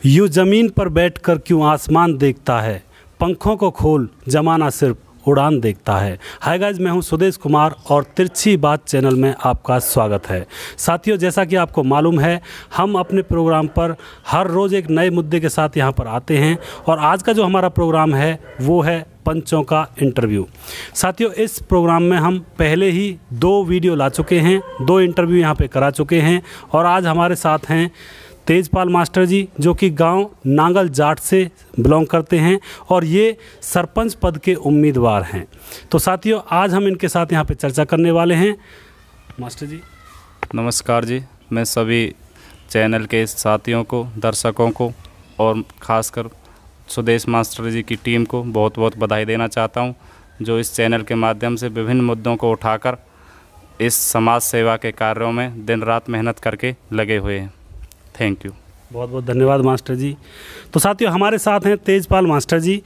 यूँ ज़मीन पर बैठकर क्यों आसमान देखता है, पंखों को खोल जमाना सिर्फ उड़ान देखता है। हाय गाइस, मैं हूं सुदेश कुमार और तिरछी बात चैनल में आपका स्वागत है। साथियों, जैसा कि आपको मालूम है, हम अपने प्रोग्राम पर हर रोज़ एक नए मुद्दे के साथ यहां पर आते हैं और आज का जो हमारा प्रोग्राम है वो है पंचों का इंटरव्यू। साथियों, इस प्रोग्राम में हम पहले ही 2 वीडियो ला चुके हैं, 2 इंटरव्यू यहां पे करा चुके हैं और आज हमारे साथ हैं तेजपाल मास्टर जी, जो कि गांव नांगल जाट से बिलोंग करते हैं और ये सरपंच पद के उम्मीदवार हैं। तो साथियों, आज हम इनके साथ यहाँ पे चर्चा करने वाले हैं। मास्टर जी नमस्कार जी। मैं सभी चैनल के साथियों को, दर्शकों को और ख़ासकर सुदेश मास्टर जी की टीम को बहुत बहुत बधाई देना चाहता हूँ, जो इस चैनल के माध्यम से विभिन्न मुद्दों को उठाकर इस समाज सेवा के कार्यों में दिन रात मेहनत करके लगे हुए हैं। Thank you. बहुत बहुत धन्यवाद मास्टर जी। तो साथियों, हमारे साथ हैं तेजपाल मास्टर जी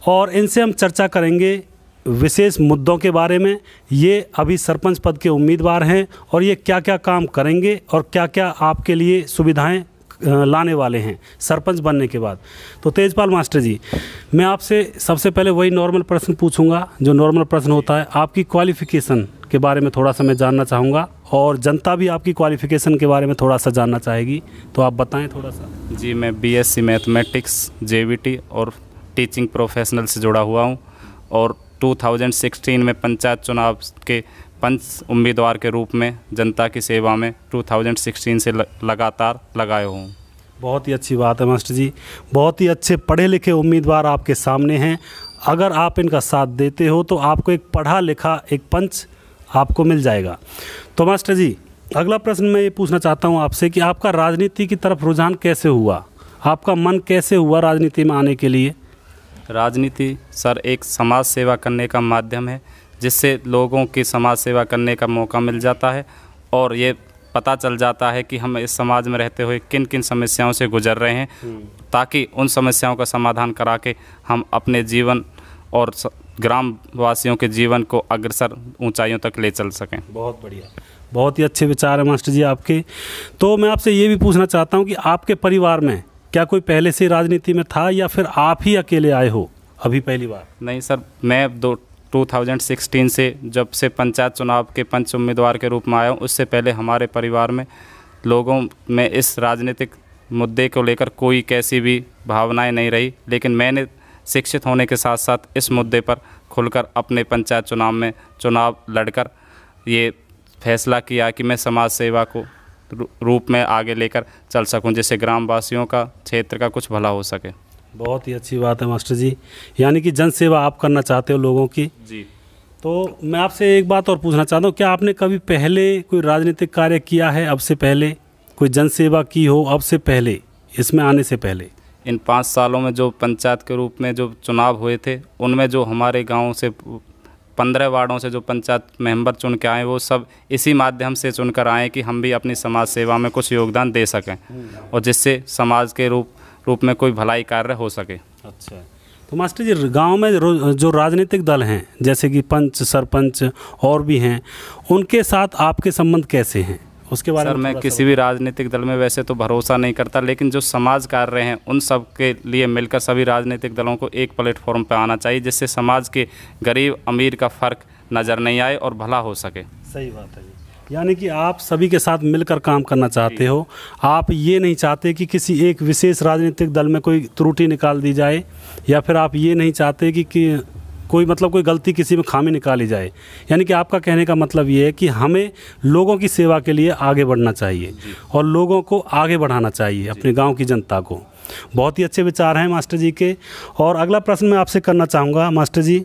और इनसे हम चर्चा करेंगे विशेष मुद्दों के बारे में। ये अभी सरपंच पद के उम्मीदवार हैं और ये क्या क्या काम करेंगे और क्या क्या आपके लिए सुविधाएं लाने वाले हैं सरपंच बनने के बाद। तो तेजपाल मास्टर जी, मैं आपसे सबसे पहले वही नॉर्मल प्रश्न पूछूंगा जो नॉर्मल प्रश्न होता है। आपकी क्वालिफ़िकेशन के बारे में थोड़ा सा मैं जानना चाहूँगा और जनता भी आपकी क्वालिफ़िकेशन के बारे में थोड़ा सा जानना चाहेगी, तो आप बताएं थोड़ा सा। जी, मैं बीएससी मैथमेटिक्स जेवीटी और टीचिंग प्रोफेशनल से जुड़ा हुआ हूं और 2016 में पंचायत चुनाव के पंच उम्मीदवार के रूप में जनता की सेवा में 2016 से लगातार लगाए हूँ। बहुत ही अच्छी बात है मास्टर जी। बहुत ही अच्छे पढ़े लिखे उम्मीदवार आपके सामने हैं। अगर आप इनका साथ देते हो तो आपको एक पढ़ा लिखा एक पंच आपको मिल जाएगा। तो मास्टर जी, अगला प्रश्न मैं ये पूछना चाहता हूँ आपसे कि आपका राजनीति की तरफ रुझान कैसे हुआ, आपका मन कैसे हुआ राजनीति में आने के लिए? राजनीति सर एक समाज सेवा करने का माध्यम है, जिससे लोगों की समाज सेवा करने का मौका मिल जाता है और ये पता चल जाता है कि हम इस समाज में रहते हुए किन किन समस्याओं से गुजर रहे हैं, ताकि उन समस्याओं का समाधान करा के हम अपने जीवन और ग्राम वासियों के जीवन को अग्रसर ऊंचाइयों तक ले चल सकें। बहुत बढ़िया, बहुत ही अच्छे विचार है मास्टर जी आपके। तो मैं आपसे ये भी पूछना चाहता हूँ कि आपके परिवार में क्या कोई पहले से राजनीति में था या फिर आप ही अकेले आए हो अभी पहली बार? नहीं सर, मैं 2016 से जब से पंचायत चुनाव के पंच उम्मीदवार के रूप में आया हूँ, उससे पहले हमारे परिवार में लोगों में इस राजनीतिक मुद्दे को लेकर कोई कैसी भी भावनाएं नहीं रही, लेकिन मैंने शिक्षित होने के साथ साथ इस मुद्दे पर खुलकर अपने पंचायत चुनाव में चुनाव लड़कर ये फैसला किया कि मैं समाज सेवा को रूप में आगे लेकर चल सकूं, जिससे ग्रामवासियों का, क्षेत्र का कुछ भला हो सके। बहुत ही अच्छी बात है मास्टर जी, यानी कि जन सेवा आप करना चाहते हो लोगों की। जी। तो मैं आपसे एक बात और पूछना चाहता हूँ, क्या आपने कभी पहले कोई राजनीतिक कार्य किया है, अब से पहले कोई जन सेवा की हो, अब से पहले, इसमें आने से पहले? इन 5 सालों में जो पंचायत के रूप में जो चुनाव हुए थे, उनमें जो हमारे गांव से 15 वार्डों से जो पंचायत मेंबर चुन के आए, वो सब इसी माध्यम से चुनकर आए कि हम भी अपनी समाज सेवा में कुछ योगदान दे सकें और जिससे समाज के रूप में कोई भलाई कार्य हो सके। अच्छा, तो मास्टर जी, गांव में जो राजनीतिक दल हैं, जैसे कि पंच, सरपंच और भी हैं, उनके साथ आपके संबंध कैसे हैं, उसके बारे में? सर, मैं किसी भी राजनीतिक दल में वैसे तो भरोसा नहीं करता, लेकिन जो समाज कार्य हैं उन सब के लिए मिलकर सभी राजनीतिक दलों को एक प्लेटफॉर्म पर आना चाहिए, जिससे समाज के गरीब अमीर का फ़र्क नज़र नहीं आए और भला हो सके। सही बात है जी। यानी कि आप सभी के साथ मिलकर काम करना चाहते हो। आप ये नहीं चाहते कि किसी एक विशेष राजनीतिक दल में कोई त्रुटि निकाल दी जाए, या फिर आप ये नहीं चाहते कि कोई गलती, किसी में खामी निकाली जाए। यानी कि आपका कहने का मतलब ये है कि हमें लोगों की सेवा के लिए आगे बढ़ना चाहिए और लोगों को आगे बढ़ाना चाहिए, अपने गांव की जनता को। बहुत ही अच्छे विचार हैं मास्टर जी के। और अगला प्रश्न मैं आपसे करना चाहूँगा मास्टर जी,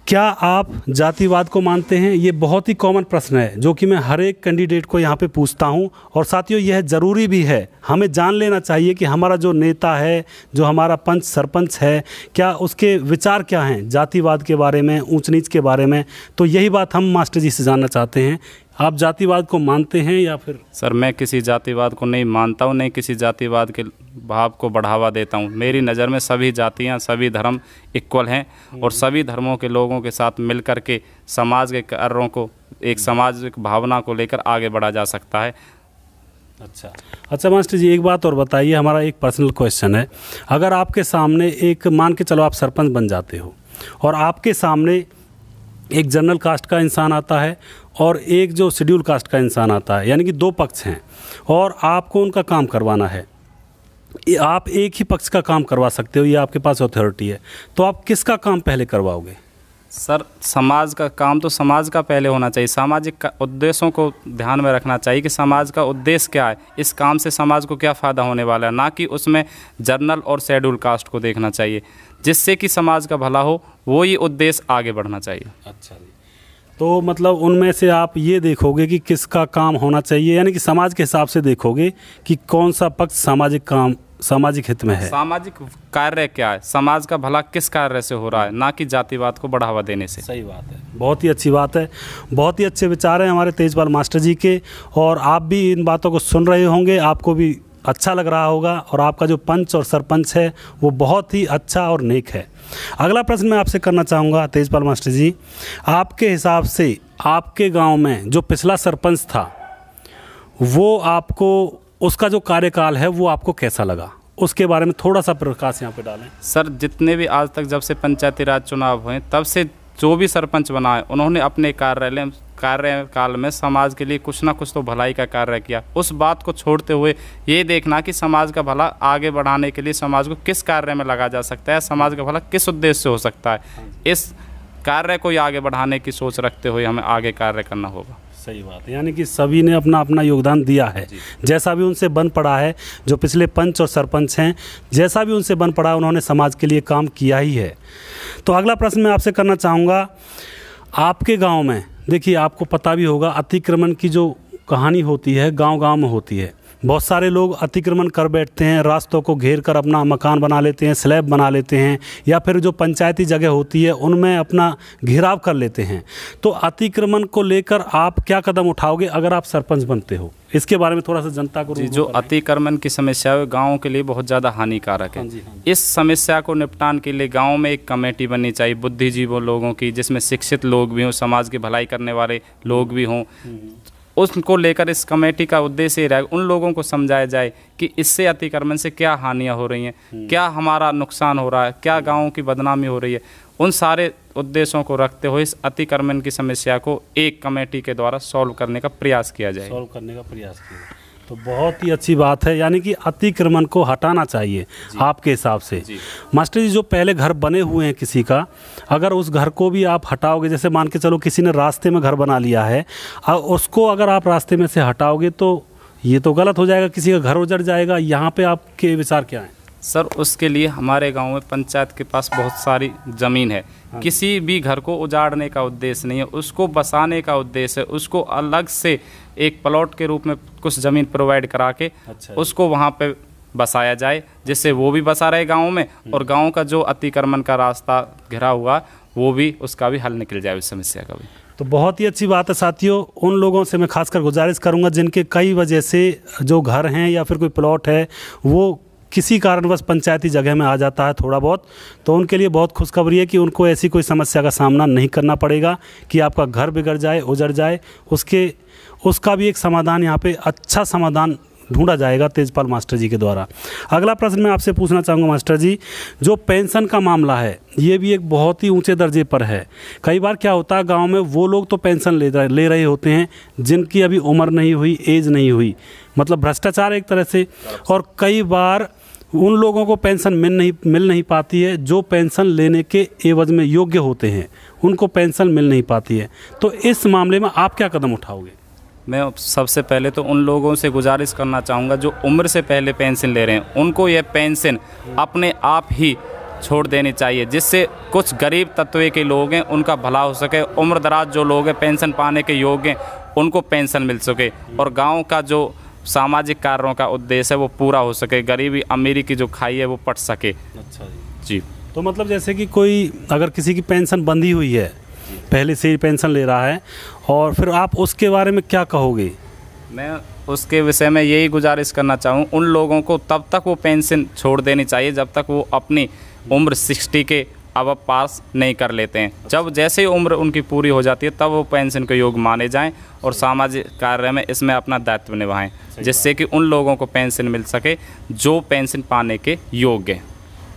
क्या आप जातिवाद को मानते हैं? ये बहुत ही कॉमन प्रश्न है जो कि मैं हर एक कैंडिडेट को यहाँ पे पूछता हूँ और साथियों, यह ज़रूरी भी है। हमें जान लेना चाहिए कि हमारा जो नेता है, जो हमारा पंच सरपंच है, क्या उसके विचार क्या हैं जातिवाद के बारे में, ऊंच नीच के बारे में। तो यही बात हम मास्टर जी से जानना चाहते हैं। आप जातिवाद को मानते हैं या फिर? सर, मैं किसी जातिवाद को नहीं मानता हूँ, नहीं किसी जातिवाद के भाव को बढ़ावा देता हूँ। मेरी नज़र में सभी जातियाँ, सभी धर्म इक्वल हैं और सभी धर्मों के लोगों के साथ मिलकर के समाज के कार्यों को, एक सामाजिक भावना को लेकर आगे बढ़ा जा सकता है। अच्छा मास्टर जी, एक बात और बताइए, हमारा एक पर्सनल क्वेश्चन है। अगर आपके सामने एक, मान के चलो आप सरपंच बन जाते हो और आपके सामने एक जनरल कास्ट का इंसान आता है और एक जो शेड्यूल कास्ट का इंसान आता है, यानी कि दो पक्ष हैं और आपको उनका काम करवाना है, आप एक ही पक्ष का काम करवा सकते हो, ये आपके पास अथॉरिटी है, तो आप किसका काम पहले करवाओगे? सर, समाज का काम तो समाज का पहले होना चाहिए। सामाजिक उद्देश्यों को ध्यान में रखना चाहिए कि समाज का उद्देश्य क्या है, इस काम से समाज को क्या फ़ायदा होने वाला है, ना कि उसमें जनरल और शेड्यूल कास्ट को देखना चाहिए। जिससे कि समाज का भला हो, वो ही उद्देश्य आगे बढ़ना चाहिए। अच्छा जी, तो मतलब उनमें से आप ये देखोगे कि किसका काम होना चाहिए, यानी कि समाज के हिसाब से देखोगे कि कौन सा पक्ष सामाजिक हित में है। सामाजिक कार्य क्या है, समाज का भला किस कार्य से हो रहा है, ना कि जातिवाद को बढ़ावा देने से। सही बात है, बहुत ही अच्छी बात है, बहुत ही अच्छे विचार हैं हमारे तेजपाल मास्टर जी के, और आप भी इन बातों को सुन रहे होंगे, आपको भी अच्छा लग रहा होगा, और आपका जो पंच और सरपंच है वो बहुत ही अच्छा और नेक है। अगला प्रश्न मैं आपसे करना चाहूँगा तेजपाल मास्टर जी, आपके हिसाब से आपके गांव में जो पिछला सरपंच था, वो आपको, उसका जो कार्यकाल है वो आपको कैसा लगा, उसके बारे में थोड़ा सा प्रकाश यहाँ पे डालें। सर, जितने भी आज तक जब से पंचायती राज चुनाव हुए तब से जो भी सरपंच बनाए, उन्होंने अपने कार्यकाल में समाज के लिए कुछ ना कुछ तो भलाई का कार्य किया। उस बात को छोड़ते हुए ये देखना कि समाज का भला आगे बढ़ाने के लिए समाज को किस कार्य में लगा जा सकता है, समाज का भला किस उद्देश्य से हो सकता है, इस कार्य को आगे बढ़ाने की सोच रखते हुए हमें आगे कार्य करना होगा। सही बात है, यानी कि सभी ने अपना अपना योगदान दिया है, जैसा भी उनसे बन पड़ा है। जो पिछले पंच और सरपंच हैं, जैसा भी उनसे बन पड़ा, उन्होंने समाज के लिए काम किया ही है। तो अगला प्रश्न मैं आपसे करना चाहूँगा, आपके गांव में देखिए, आपको पता भी होगा, अतिक्रमण की जो कहानी होती है गांव-गांव में होती है। बहुत सारे लोग अतिक्रमण कर बैठते हैं, रास्तों को घेर कर अपना मकान बना लेते हैं, स्लैब बना लेते हैं, या फिर जो पंचायती जगह होती है उनमें अपना घेराव कर लेते हैं। तो अतिक्रमण को लेकर आप क्या कदम उठाओगे अगर आप सरपंच बनते हो? इसके बारे में थोड़ा सा जनता को। जो अतिक्रमण की समस्या है गाँव के लिए बहुत ज़्यादा हानिकारक है। इस समस्या को निपटान के लिए गाँव में एक कमेटी बननी चाहिए बुद्धिजीवों लोगों की, जिसमें शिक्षित लोग भी हों, समाज की भलाई करने वाले लोग भी हों। उसको लेकर इस कमेटी का उद्देश्य ये रहेगा, उन लोगों को समझाया जाए कि इससे अतिक्रमण से क्या हानियां हो रही हैं, क्या हमारा नुकसान हो रहा है, क्या गाँव की बदनामी हो रही है। उन सारे उद्देश्यों को रखते हुए इस अतिक्रमण की समस्या को एक कमेटी के द्वारा सॉल्व करने का प्रयास किया जाए। तो बहुत ही अच्छी बात है, यानी कि अतिक्रमण को हटाना चाहिए आपके हिसाब से। मास्टर जी, जो पहले घर बने हुए हैं किसी का, अगर उस घर को भी आप हटाओगे, जैसे मान के चलो किसी ने रास्ते में घर बना लिया है, उसको अगर आप रास्ते में से हटाओगे तो ये तो गलत हो जाएगा, किसी का घर उजड़ जाएगा। यहाँ पे आपके विचार क्या हैं? सर, उसके लिए हमारे गांव में पंचायत के पास बहुत सारी ज़मीन है। किसी भी घर को उजाड़ने का उद्देश्य नहीं है, उसको बसाने का उद्देश्य है। उसको अलग से एक प्लॉट के रूप में कुछ ज़मीन प्रोवाइड करा के उसको वहाँ पे बसाया जाए, जिससे वो भी बसा रहे गांव में, और गांव का जो अतिक्रमण का रास्ता घिरा हुआ वो भी, उसका भी हल निकल जाए, उस समस्या का भी। तो बहुत ही अच्छी बात है साथियों। उन लोगों से मैं खासकर गुजारिश करूँगा जिनके कई वजह से जो घर हैं या फिर कोई प्लॉट है वो किसी कारणवश पंचायती जगह में आ जाता है थोड़ा बहुत, तो उनके लिए बहुत खुशखबरी है कि उनको ऐसी कोई समस्या का सामना नहीं करना पड़ेगा कि आपका घर बिगड़ जाए, उजड़ जाए। उसका भी एक समाधान यहाँ पे, अच्छा समाधान ढूंढा जाएगा तेजपाल मास्टर जी के द्वारा। अगला प्रश्न मैं आपसे पूछना चाहूँगा मास्टर जी, जो पेंशन का मामला है ये भी एक बहुत ही ऊंचे दर्जे पर है। कई बार क्या होता है, गांव में वो लोग तो पेंशन ले रहे होते हैं जिनकी अभी उम्र नहीं हुई, एज नहीं हुई, मतलब भ्रष्टाचार एक तरह से, और कई बार उन लोगों को पेंशन मिल नहीं पाती है जो पेंशन लेने के एवज में योग्य होते हैं, उनको पेंशन मिल नहीं पाती है। तो इस मामले में आप क्या कदम उठाओगे? मैं सबसे पहले तो उन लोगों से गुजारिश करना चाहूँगा जो उम्र से पहले पेंशन ले रहे हैं, उनको ये पेंशन अपने आप ही छोड़ देनी चाहिए, जिससे कुछ गरीब तत्व के लोग हैं उनका भला हो सके, उम्र दराज जो लोग हैं पेंशन पाने के योग्य हैं उनको पेंशन मिल सके, और गाँव का जो सामाजिक कार्यों का उद्देश्य है वो पूरा हो सके, गरीबी अमीरी की जो खाई है वो पट सके। अच्छा जी। तो मतलब जैसे कि कोई अगर किसी की पेंशन बंधी हुई है, पहले से ही पेंशन ले रहा है, और फिर आप उसके बारे में क्या कहोगे? मैं उसके विषय में यही गुजारिश करना चाहूँ, उन लोगों को तब तक वो पेंशन छोड़ देनी चाहिए जब तक वो अपनी उम्र 60 के अब पास नहीं कर लेते हैं। जब जैसे ही उम्र उनकी पूरी हो जाती है तब वो पेंशन के योग्य माने जाएं और सामाजिक कार्य में इसमें अपना दायित्व निभाएं, जिससे कि उन लोगों को पेंशन मिल सके जो पेंशन पाने के योग्य हैं।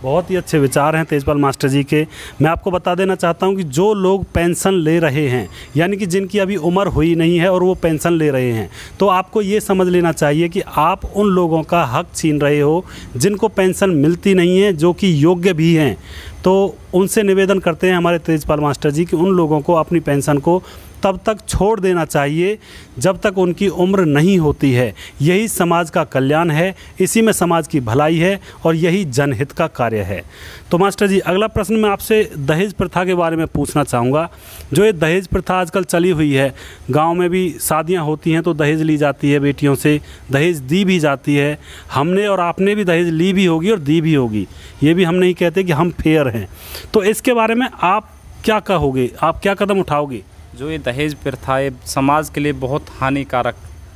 बहुत ही अच्छे विचार हैं तेजपाल मास्टर जी के। मैं आपको बता देना चाहता हूं कि जो लोग पेंशन ले रहे हैं, यानी कि जिनकी अभी उम्र हुई नहीं है और वो पेंशन ले रहे हैं, तो आपको ये समझ लेना चाहिए कि आप उन लोगों का हक छीन रहे हो जिनको पेंशन मिलती नहीं है, जो कि योग्य भी हैं। तो उनसे निवेदन करते हैं हमारे तेजपाल मास्टर जी कि उन लोगों को अपनी पेंशन को तब तक छोड़ देना चाहिए जब तक उनकी उम्र नहीं होती है। यही समाज का कल्याण है, इसी में समाज की भलाई है और यही जनहित का कार्य है। तो मास्टर जी, अगला प्रश्न मैं आपसे दहेज प्रथा के बारे में पूछना चाहूँगा। जो ये दहेज प्रथा आजकल चली हुई है, गांव में भी शादियां होती हैं तो दहेज ली जाती है, बेटियों से दहेज दी भी जाती है। हमने और आपने भी दहेज ली भी होगी और दी भी होगी, ये भी हम नहीं कहते कि हम फेयर हैं। तो इसके बारे में आप क्या कहोगे, आप क्या कदम उठाओगे? जो ये दहेज प्रथा है समाज के लिए बहुत हानिकारक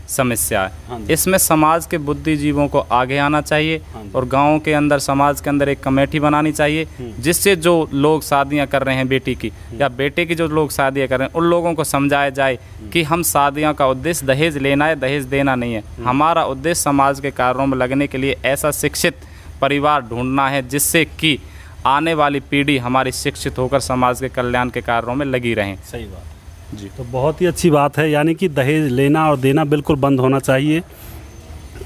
समस्या है। इसमें समाज के बुद्धिजीवों को आगे आना चाहिए और गाँव के अंदर, समाज के अंदर एक कमेटी बनानी चाहिए, जिससे जो लोग शादियां कर रहे हैं बेटी की या बेटे की, जो लोग शादियां कर रहे हैं, उन लोगों को समझाया जाए कि हम शादियों का उद्देश्य दहेज लेना है, दहेज देना नहीं है। हमारा उद्देश्य समाज के कार्यों में लगने के लिए ऐसा शिक्षित परिवार ढूंढना है जिससे कि आने वाली पीढ़ी हमारी शिक्षित होकर समाज के कल्याण के कार्यों में लगी रहें। सही बात जी। तो बहुत ही अच्छी बात है, यानी कि दहेज लेना और देना बिल्कुल बंद होना चाहिए,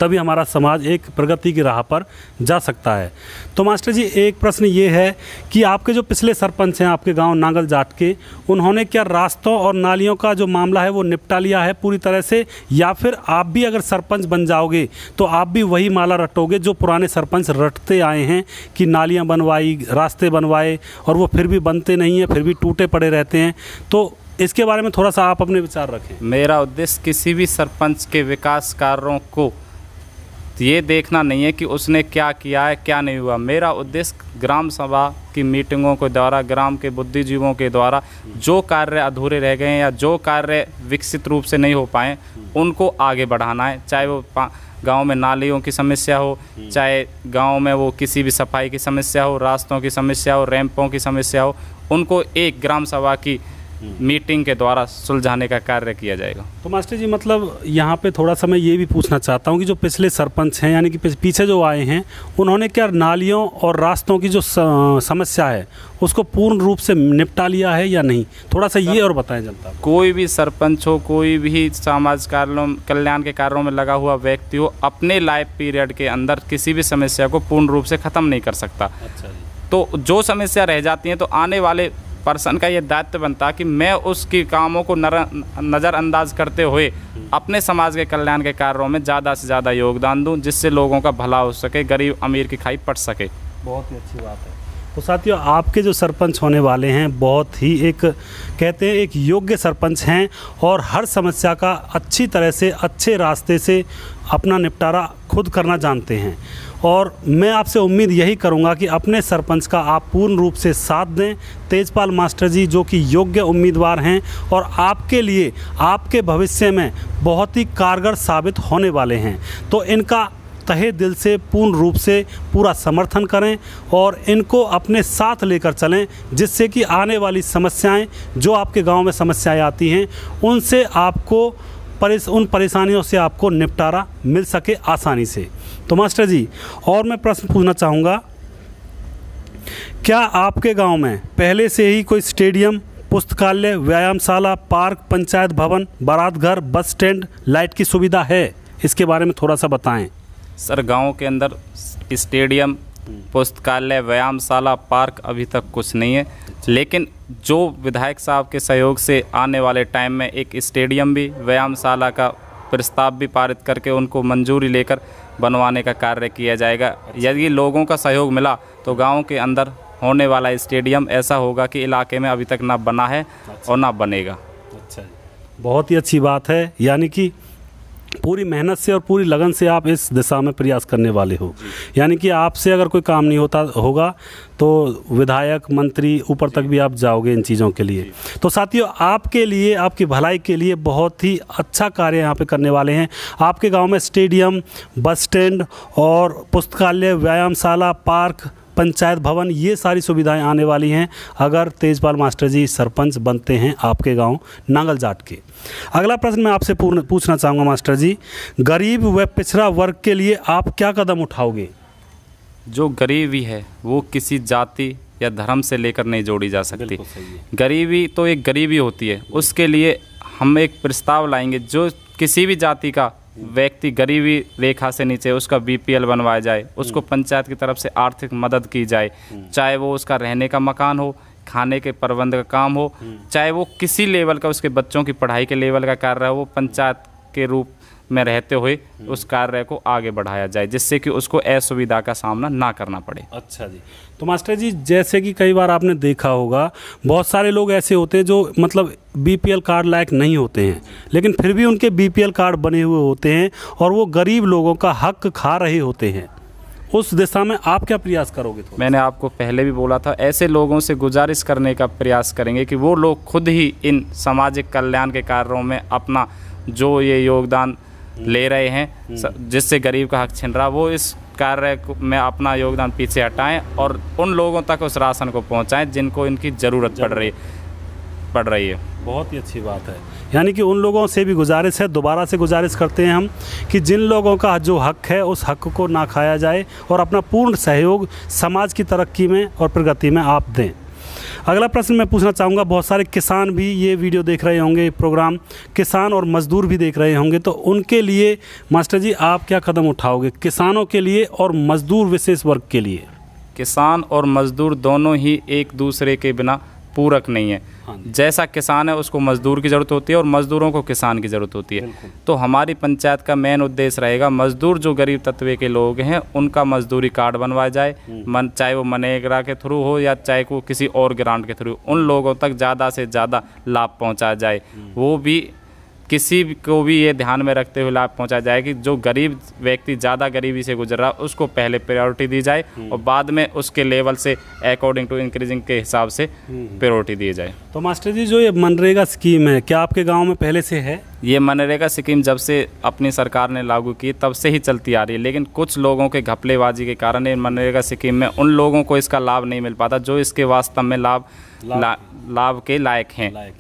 तभी हमारा समाज एक प्रगति की राह पर जा सकता है। तो मास्टर जी, एक प्रश्न ये है कि आपके जो पिछले सरपंच हैं आपके गांव नांगल जाट के, उन्होंने क्या रास्तों और नालियों का जो मामला है वो निपटा लिया है पूरी तरह से, या फिर आप भी अगर सरपंच बन जाओगे तो आप भी वही माला रटोगे जो पुराने सरपंच रटते आए हैं कि नालियाँ बनवाई, रास्ते बनवाए, और वो फिर भी बनते नहीं हैं, फिर भी टूटे पड़े रहते हैं? तो इसके बारे में थोड़ा सा आप अपने विचार रखें। मेरा उद्देश्य किसी भी सरपंच के विकास कार्यों को ये देखना नहीं है कि उसने क्या किया है, क्या नहीं हुआ। मेरा उद्देश्य ग्राम सभा की मीटिंगों के द्वारा, ग्राम के बुद्धिजीवों के द्वारा जो कार्य अधूरे रह गए हैं या जो कार्य विकसित रूप से नहीं हो पाए, उनको आगे बढ़ाना है। चाहे वो गांव में नालियों की समस्या हो, चाहे गांव में वो किसी भी सफाई की समस्या हो, रास्तों की समस्या हो, रैंपों की समस्या हो, उनको एक ग्राम सभा की मीटिंग के द्वारा सुलझाने का कार्य किया जाएगा। तो मास्टर जी, मतलब यहाँ पे थोड़ा सा मैं ये भी पूछना चाहता हूँ कि जो पिछले सरपंच हैं, यानी कि पीछे जो आए हैं, उन्होंने क्या नालियों और रास्तों की जो समस्या है उसको पूर्ण रूप से निपटा लिया है या नहीं? थोड़ा सा ये और बताएं जनता को। कोई भी सरपंच हो, कोई भी समाज कल्याण के कार्यों में लगा हुआ व्यक्ति हो, अपने लाइफ पीरियड के अंदर किसी भी समस्या को पूर्ण रूप से ख़त्म नहीं कर सकता। अच्छा जी। तो जो समस्या रह जाती हैं तो आने वाले पर्सन का ये दायित्व बनता कि मैं उसकी कामों को नज़रअंदाज करते हुए अपने समाज के कल्याण के कार्यों में ज़्यादा से ज़्यादा योगदान दूं, जिससे लोगों का भला हो सके, गरीब अमीर की खाई पट सके। बहुत ही अच्छी बात है। तो साथियों, आपके जो सरपंच होने वाले हैं बहुत ही एक कहते हैं एक योग्य सरपंच हैं और हर समस्या का अच्छी तरह से, अच्छे रास्ते से अपना निपटारा खुद करना जानते हैं। और मैं आपसे उम्मीद यही करूंगा कि अपने सरपंच का आप पूर्ण रूप से साथ दें। तेजपाल मास्टर जी जो कि योग्य उम्मीदवार हैं और आपके लिए, आपके भविष्य में बहुत ही कारगर साबित होने वाले हैं, तो इनका तहे दिल से पूर्ण रूप से पूरा समर्थन करें और इनको अपने साथ लेकर चलें, जिससे कि आने वाली समस्याएं, जो आपके गांव में समस्याएं आती हैं, उनसे आपको उन परेशानियों से आपको निपटारा मिल सके आसानी से। तो मास्टर जी, और मैं प्रश्न पूछना चाहूँगा, क्या आपके गांव में पहले से ही कोई स्टेडियम, पुस्तकालय, व्यायामशाला, पार्क, पंचायत भवन, बारात घर, बस स्टैंड, लाइट की सुविधा है? इसके बारे में थोड़ा सा बताएं। सर, गांव के अंदर स्टेडियम, पुस्तकालय, व्यायामशाला, पार्क अभी तक कुछ नहीं है, लेकिन जो विधायक साहब के सहयोग से आने वाले टाइम में एक स्टेडियम भी, व्यायामशाला का प्रस्ताव भी पारित करके उनको मंजूरी लेकर बनवाने का कार्य किया जाएगा। यदि लोगों का सहयोग मिला तो गांव के अंदर होने वाला स्टेडियम ऐसा होगा कि इलाके में अभी तक ना बना है और ना बनेगा। अच्छा, बहुत ही अच्छी बात है, यानी कि पूरी मेहनत से और पूरी लगन से आप इस दिशा में प्रयास करने वाले हो। यानी कि आपसे अगर कोई काम नहीं होता होगा तो विधायक, मंत्री, ऊपर तक भी आप जाओगे इन चीज़ों के लिए। तो साथियों, आपके लिए, आपकी भलाई के लिए बहुत ही अच्छा कार्य यहाँ पे करने वाले हैं। आपके गांव में स्टेडियम, बस स्टैंड और पुस्तकालय, व्यायामशाला, पार्क, पंचायत भवन, ये सारी सुविधाएं आने वाली हैं अगर तेजपाल मास्टर जी सरपंच बनते हैं आपके गांव नांगल जाट के। अगला प्रश्न मैं आपसे पूछना चाहूँगा मास्टर जी, गरीब व पिछड़ा वर्ग के लिए आप क्या कदम उठाओगे? जो गरीबी है वो किसी जाति या धर्म से लेकर नहीं जोड़ी जा सकती। गरीबी तो एक गरीबी होती है, उसके लिए हम एक प्रस्ताव लाएंगे, जो किसी भी जाति का व्यक्ति गरीबी रेखा से नीचे, उसका बीपीएल बनवाया जाए, उसको पंचायत की तरफ से आर्थिक मदद की जाए, चाहे वो उसका रहने का मकान हो, खाने के प्रबंध का काम हो, चाहे वो किसी लेवल का उसके बच्चों की पढ़ाई के लेवल का कार्य हो, वो पंचायत के रूप में रहते हुए उस कार्य को आगे बढ़ाया जाए, जिससे कि उसको असुविधा का सामना ना करना पड़े। अच्छा जी। तो मास्टर जी, जैसे कि कई बार आपने देखा होगा बहुत सारे लोग ऐसे होते हैं जो मतलब बीपीएल कार्ड लायक नहीं होते हैं, लेकिन फिर भी उनके बीपीएल कार्ड बने हुए होते हैं और वो गरीब लोगों का हक खा रहे होते हैं। उस दिशा में आप क्या प्रयास करोगे? मैंने आपको पहले भी बोला था, ऐसे लोगों से गुजारिश करने का प्रयास करेंगे कि वो लोग खुद ही इन सामाजिक कल्याण के कार्यों में अपना जो ये योगदान ले रहे हैं, जिससे गरीब का हक छिन रहा, वो इस कार्य में अपना योगदान पीछे हटाएं और उन लोगों तक उस राशन को पहुंचाएं जिनको इनकी ज़रूरत पड़ रही है। बहुत ही अच्छी बात है। यानी कि उन लोगों से भी गुजारिश है, दोबारा से गुजारिश करते हैं हम कि जिन लोगों का जो हक है उस हक को ना खाया जाए और अपना पूर्ण सहयोग समाज की तरक्की में और प्रगति में आप दें। अगला प्रश्न मैं पूछना चाहूँगा, बहुत सारे किसान भी ये वीडियो देख रहे होंगे, प्रोग्राम, किसान और मज़दूर भी देख रहे होंगे, तो उनके लिए मास्टर जी आप क्या कदम उठाओगे, किसानों के लिए और मज़दूर विशेष वर्ग के लिए? किसान और मज़दूर दोनों ही एक दूसरे के बिना पूरक नहीं है। जैसा किसान है उसको मज़दूर की ज़रूरत होती है और मज़दूरों को किसान की ज़रूरत होती है। तो हमारी पंचायत का मेन उद्देश्य रहेगा, मज़दूर जो गरीब तबके के लोग हैं उनका मज़दूरी कार्ड बनवाया जाए, चाहे वो मनरेगा के थ्रू हो या चाहे वो किसी और ग्रांट के थ्रू, उन लोगों तक ज़्यादा से ज़्यादा लाभ पहुँचाया जाए। वो भी किसी को भी ये ध्यान में रखते हुए लाभ पहुंचाया जाए कि जो गरीब व्यक्ति ज़्यादा गरीबी से गुजर रहा है उसको पहले प्रायोरिटी दी जाए और बाद में उसके लेवल से अकॉर्डिंग टू इंक्रीजिंग के हिसाब से प्रायोरिटी दी जाए। तो मास्टर जी, जो ये मनरेगा स्कीम है, क्या आपके गांव में पहले से है? ये मनरेगा स्कीम जब से अपनी सरकार ने लागू की तब से ही चलती आ रही है, लेकिन कुछ लोगों के घपलेबाजी के कारण ये मनरेगा स्कीम में उन लोगों को इसका लाभ नहीं मिल पाता जो इसके वास्तव में लाभ के लायक हैं।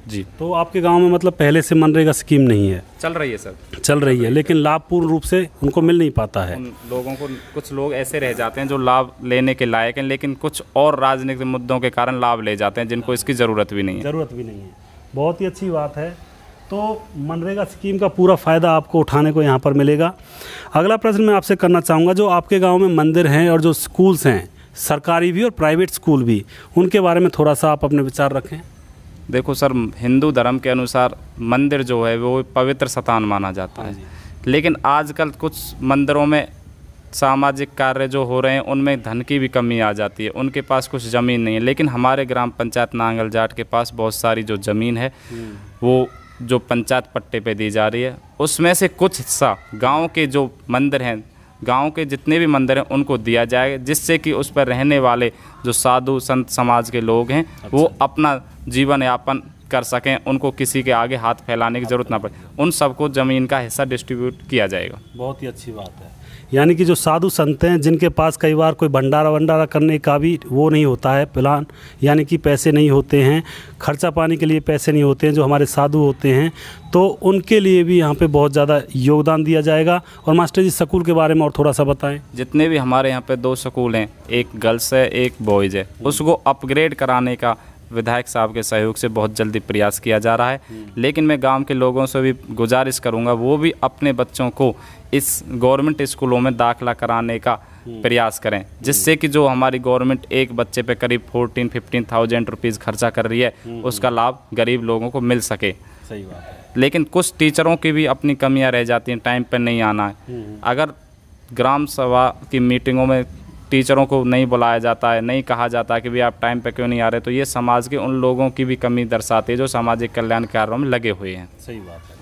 जी। तो आपके गांव में मतलब पहले से मनरेगा स्कीम नहीं है? चल रही है सर, चल रही है, लेकिन लाभ पूर्ण रूप से उनको मिल नहीं पाता है। उन लोगों को, कुछ लोग ऐसे रह जाते हैं जो लाभ लेने के लायक हैं, लेकिन कुछ और राजनीतिक मुद्दों के कारण लाभ ले जाते हैं जिनको इसकी ज़रूरत भी नहीं है। बहुत ही अच्छी बात है। तो मनरेगा स्कीम का पूरा फ़ायदा आपको उठाने को यहाँ पर मिलेगा। अगला प्रश्न मैं आपसे करना चाहूँगा, जो आपके गाँव में मंदिर हैं और जो स्कूल्स हैं, सरकारी भी और प्राइवेट स्कूल भी, उनके बारे में थोड़ा सा आप अपने विचार रखें। देखो सर, हिंदू धर्म के अनुसार मंदिर जो है वो पवित्र स्थान माना जाता है, लेकिन आजकल कुछ मंदिरों में सामाजिक कार्य जो हो रहे हैं उनमें धन की भी कमी आ जाती है, उनके पास कुछ ज़मीन नहीं है। लेकिन हमारे ग्राम पंचायत नांगल जाट के पास बहुत सारी जो ज़मीन है वो जो पंचायत पट्टे पे दी जा रही है, उसमें से कुछ हिस्सा गाँव के जो मंदिर हैं, गांव के जितने भी मंदिर हैं उनको दिया जाए, जिससे कि उस पर रहने वाले जो साधु संत समाज के लोग हैं वो अपना जीवन यापन कर सकें, उनको किसी के आगे हाथ फैलाने की ज़रूरत ना पड़े, उन सबको ज़मीन का हिस्सा डिस्ट्रीब्यूट किया जाएगा। बहुत ही अच्छी बात है। यानी कि जो साधु संत हैं जिनके पास कई बार कोई भंडारा करने का भी वो नहीं होता है प्लान, यानी कि पैसे नहीं होते हैं, खर्चा पानी के लिए पैसे नहीं होते हैं, जो हमारे साधु होते हैं, तो उनके लिए भी यहाँ पे बहुत ज़्यादा योगदान दिया जाएगा। और मास्टर जी, स्कूल के बारे में और थोड़ा सा बताएं। जितने भी हमारे यहाँ पे 2 स्कूल हैं, एक गर्ल्स है एक बॉयज़ है, उसको अपग्रेड कराने का विधायक साहब के सहयोग से बहुत जल्दी प्रयास किया जा रहा है। लेकिन मैं गांव के लोगों से भी गुजारिश करूंगा वो भी अपने बच्चों को इस गवर्नमेंट स्कूलों में दाखिला कराने का प्रयास करें, जिससे कि जो हमारी गवर्नमेंट एक बच्चे पे करीब 14-15,000 रुपीज़ खर्चा कर रही है उसका लाभ गरीब लोगों को मिल सके। सही बात है। लेकिन कुछ टीचरों की भी अपनी कमियां रह जाती हैं, टाइम पर नहीं आना है। अगर ग्राम सभा की मीटिंगों में टीचरों को नहीं बुलाया जाता है, नहीं कहा जाता कि भाई आप टाइम पे क्यों नहीं आ रहे, तो ये समाज के उन लोगों की भी कमी दर्शाती है जो सामाजिक कल्याण कार्यों में लगे हुए हैं। सही बात है।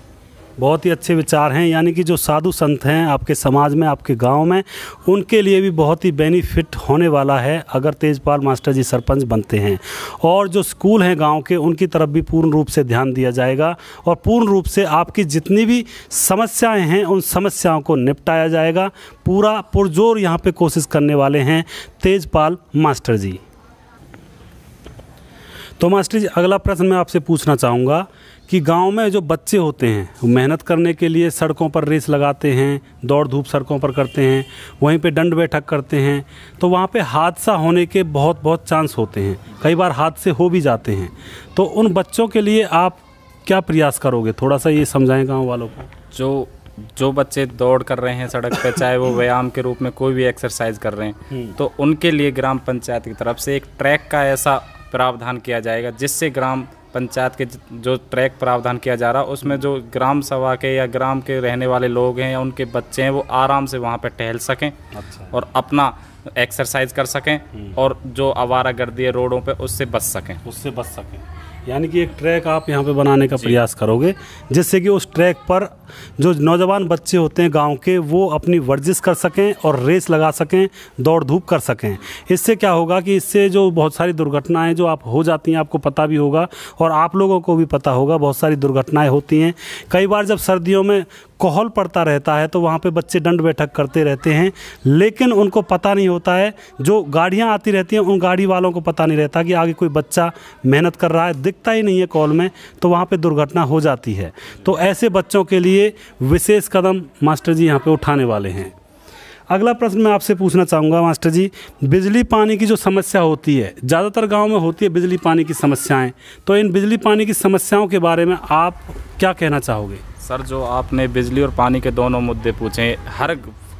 बहुत ही अच्छे विचार हैं, यानी कि जो साधु संत हैं आपके समाज में, आपके गांव में, उनके लिए भी बहुत ही बेनिफिट होने वाला है अगर तेजपाल मास्टर जी सरपंच बनते हैं। और जो स्कूल हैं गांव के, उनकी तरफ भी पूर्ण रूप से ध्यान दिया जाएगा और पूर्ण रूप से आपकी जितनी भी समस्याएं हैं उन समस्याओं को निपटाया जाएगा। पूरा पुरजोर यहाँ पे कोशिश करने वाले हैं तेजपाल मास्टर जी। तो मास्टर जी, अगला प्रश्न मैं आपसे पूछना चाहूँगा कि गांव में जो बच्चे होते हैं वो मेहनत करने के लिए सड़कों पर रेस लगाते हैं, दौड़ धूप सड़कों पर करते हैं, वहीं पे दंड बैठक करते हैं, तो वहाँ पे हादसा होने के बहुत चांस होते हैं, कई बार हादसे हो भी जाते हैं। तो उन बच्चों के लिए आप क्या प्रयास करोगे, थोड़ा सा ये समझाएं गाँव वालों को। जो बच्चे दौड़ कर रहे हैं सड़क पे, चाहे वो व्यायाम के रूप में कोई भी एक्सरसाइज कर रहे हैं, तो उनके लिए ग्राम पंचायत की तरफ से एक ट्रैक का ऐसा प्रावधान किया जाएगा जिससे ग्राम पंचायत के जो ट्रैक प्रावधान किया जा रहा है उसमें जो ग्राम सभा के या ग्राम के रहने वाले लोग हैं या उनके बच्चे हैं वो आराम से वहाँ पे टहल सकें। अच्छा। और अपना एक्सरसाइज कर सकें और जो आवारागर्दी है रोडों पे उससे बच सकें। यानी कि एक ट्रैक आप यहाँ पे बनाने का प्रयास करोगे जिससे कि उस ट्रैक पर जो नौजवान बच्चे होते हैं गांव के वो अपनी वर्जिश कर सकें और रेस लगा सकें, दौड़ धूप कर सकें। इससे क्या होगा कि इससे जो बहुत सारी दुर्घटनाएं जो आप हो जाती हैं, आपको पता भी होगा और आप लोगों को भी पता होगा, बहुत सारी दुर्घटनाएं होती हैं। कई बार जब सर्दियों में कोहल पड़ता रहता है तो वहाँ पे बच्चे दंड बैठक करते रहते हैं, लेकिन उनको पता नहीं होता है, जो गाड़ियाँ आती रहती हैं उन गाड़ी वालों को पता नहीं रहता कि आगे कोई बच्चा मेहनत कर रहा है, दिखता ही नहीं है कोहल में, तो वहाँ पे दुर्घटना हो जाती है। तो ऐसे बच्चों के लिए विशेष कदम मास्टर जी यहाँ पे उठाने वाले हैं। अगला प्रश्न मैं आपसे पूछना चाहूँगा मास्टर जी, बिजली पानी की जो समस्या होती है, ज़्यादातर गांव में होती है बिजली पानी की समस्याएं, तो इन बिजली पानी की समस्याओं के बारे में आप क्या कहना चाहोगे? सर, जो आपने बिजली और पानी के दोनों मुद्दे पूछे, हर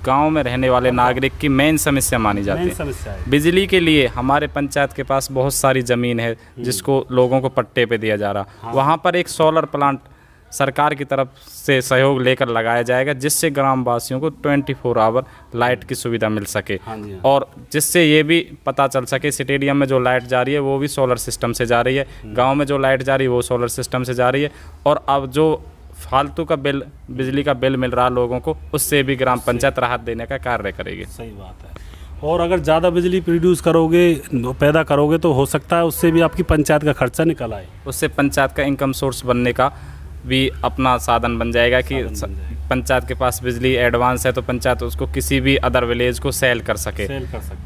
गांव में रहने वाले नागरिक की मेन समस्या मानी जाती है। बिजली के लिए हमारे पंचायत के पास बहुत सारी ज़मीन है जिसको लोगों को पट्टे पे दिया जा रहा। हाँ। वहाँ पर एक सोलर प्लांट सरकार की तरफ से सहयोग लेकर लगाया जाएगा जिससे ग्रामवासियों को 24 आवर लाइट की सुविधा मिल सके। हाँ। और जिससे ये भी पता चल सके स्टेडियम में जो लाइट जा रही है वो भी सोलर सिस्टम से जा रही है, गांव में जो लाइट जा रही है वो सोलर सिस्टम से जा रही है, और अब जो फालतू का बिल, बिजली का बिल मिल रहा है लोगों को, उससे भी ग्राम पंचायत राहत देने का कार्य करेगी। सही बात है। और अगर ज़्यादा बिजली प्रोड्यूस करोगे, पैदा करोगे, तो हो सकता है उससे भी आपकी पंचायत का खर्चा निकल आए, उससे पंचायत का इनकम सोर्स बनने का भी अपना साधन बन जाएगा कि पंचायत के पास बिजली एडवांस है तो पंचायत उसको किसी भी अदर विलेज को सेल कर सके।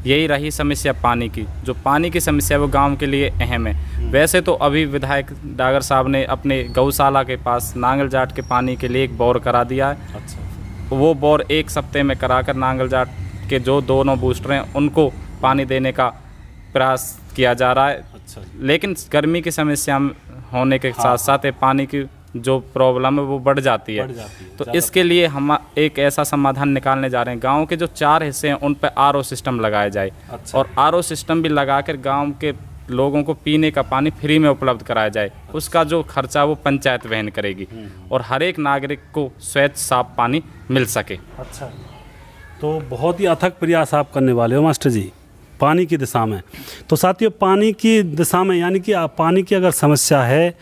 यही रही समस्या पानी की। जो पानी की समस्या वो गांव के लिए अहम है। वैसे तो अभी विधायक डागर साहब ने अपने गौशाला के पास नांगल जाट के पानी के लिए एक बोर करा दिया है। अच्छा। वो बोर एक सप्ताह में कराकर नांगल जाट के जो दोनों बूस्टर हैं उनको पानी देने का प्रयास किया जा रहा है। अच्छा। लेकिन गर्मी की समस्या होने के साथ साथ पानी की जो प्रॉब्लम है वो बढ़ जाती है। तो इसके लिए हम एक ऐसा समाधान निकालने जा रहे हैं, गांव के जो 4 हिस्से हैं उन पर आरओ सिस्टम लगाया जाए। अच्छा। और आरओ सिस्टम भी लगाकर गांव के लोगों को पीने का पानी फ्री में उपलब्ध कराया जाए। अच्छा। उसका जो खर्चा वो पंचायत वहन करेगी और हर एक नागरिक को स्वच्छ साफ पानी मिल सके। अच्छा, तो बहुत ही अथक प्रयास आप करने वाले हो मास्टर जी पानी की दिशा में। तो साथियों, पानी की दिशा में यानी कि पानी की अगर समस्या है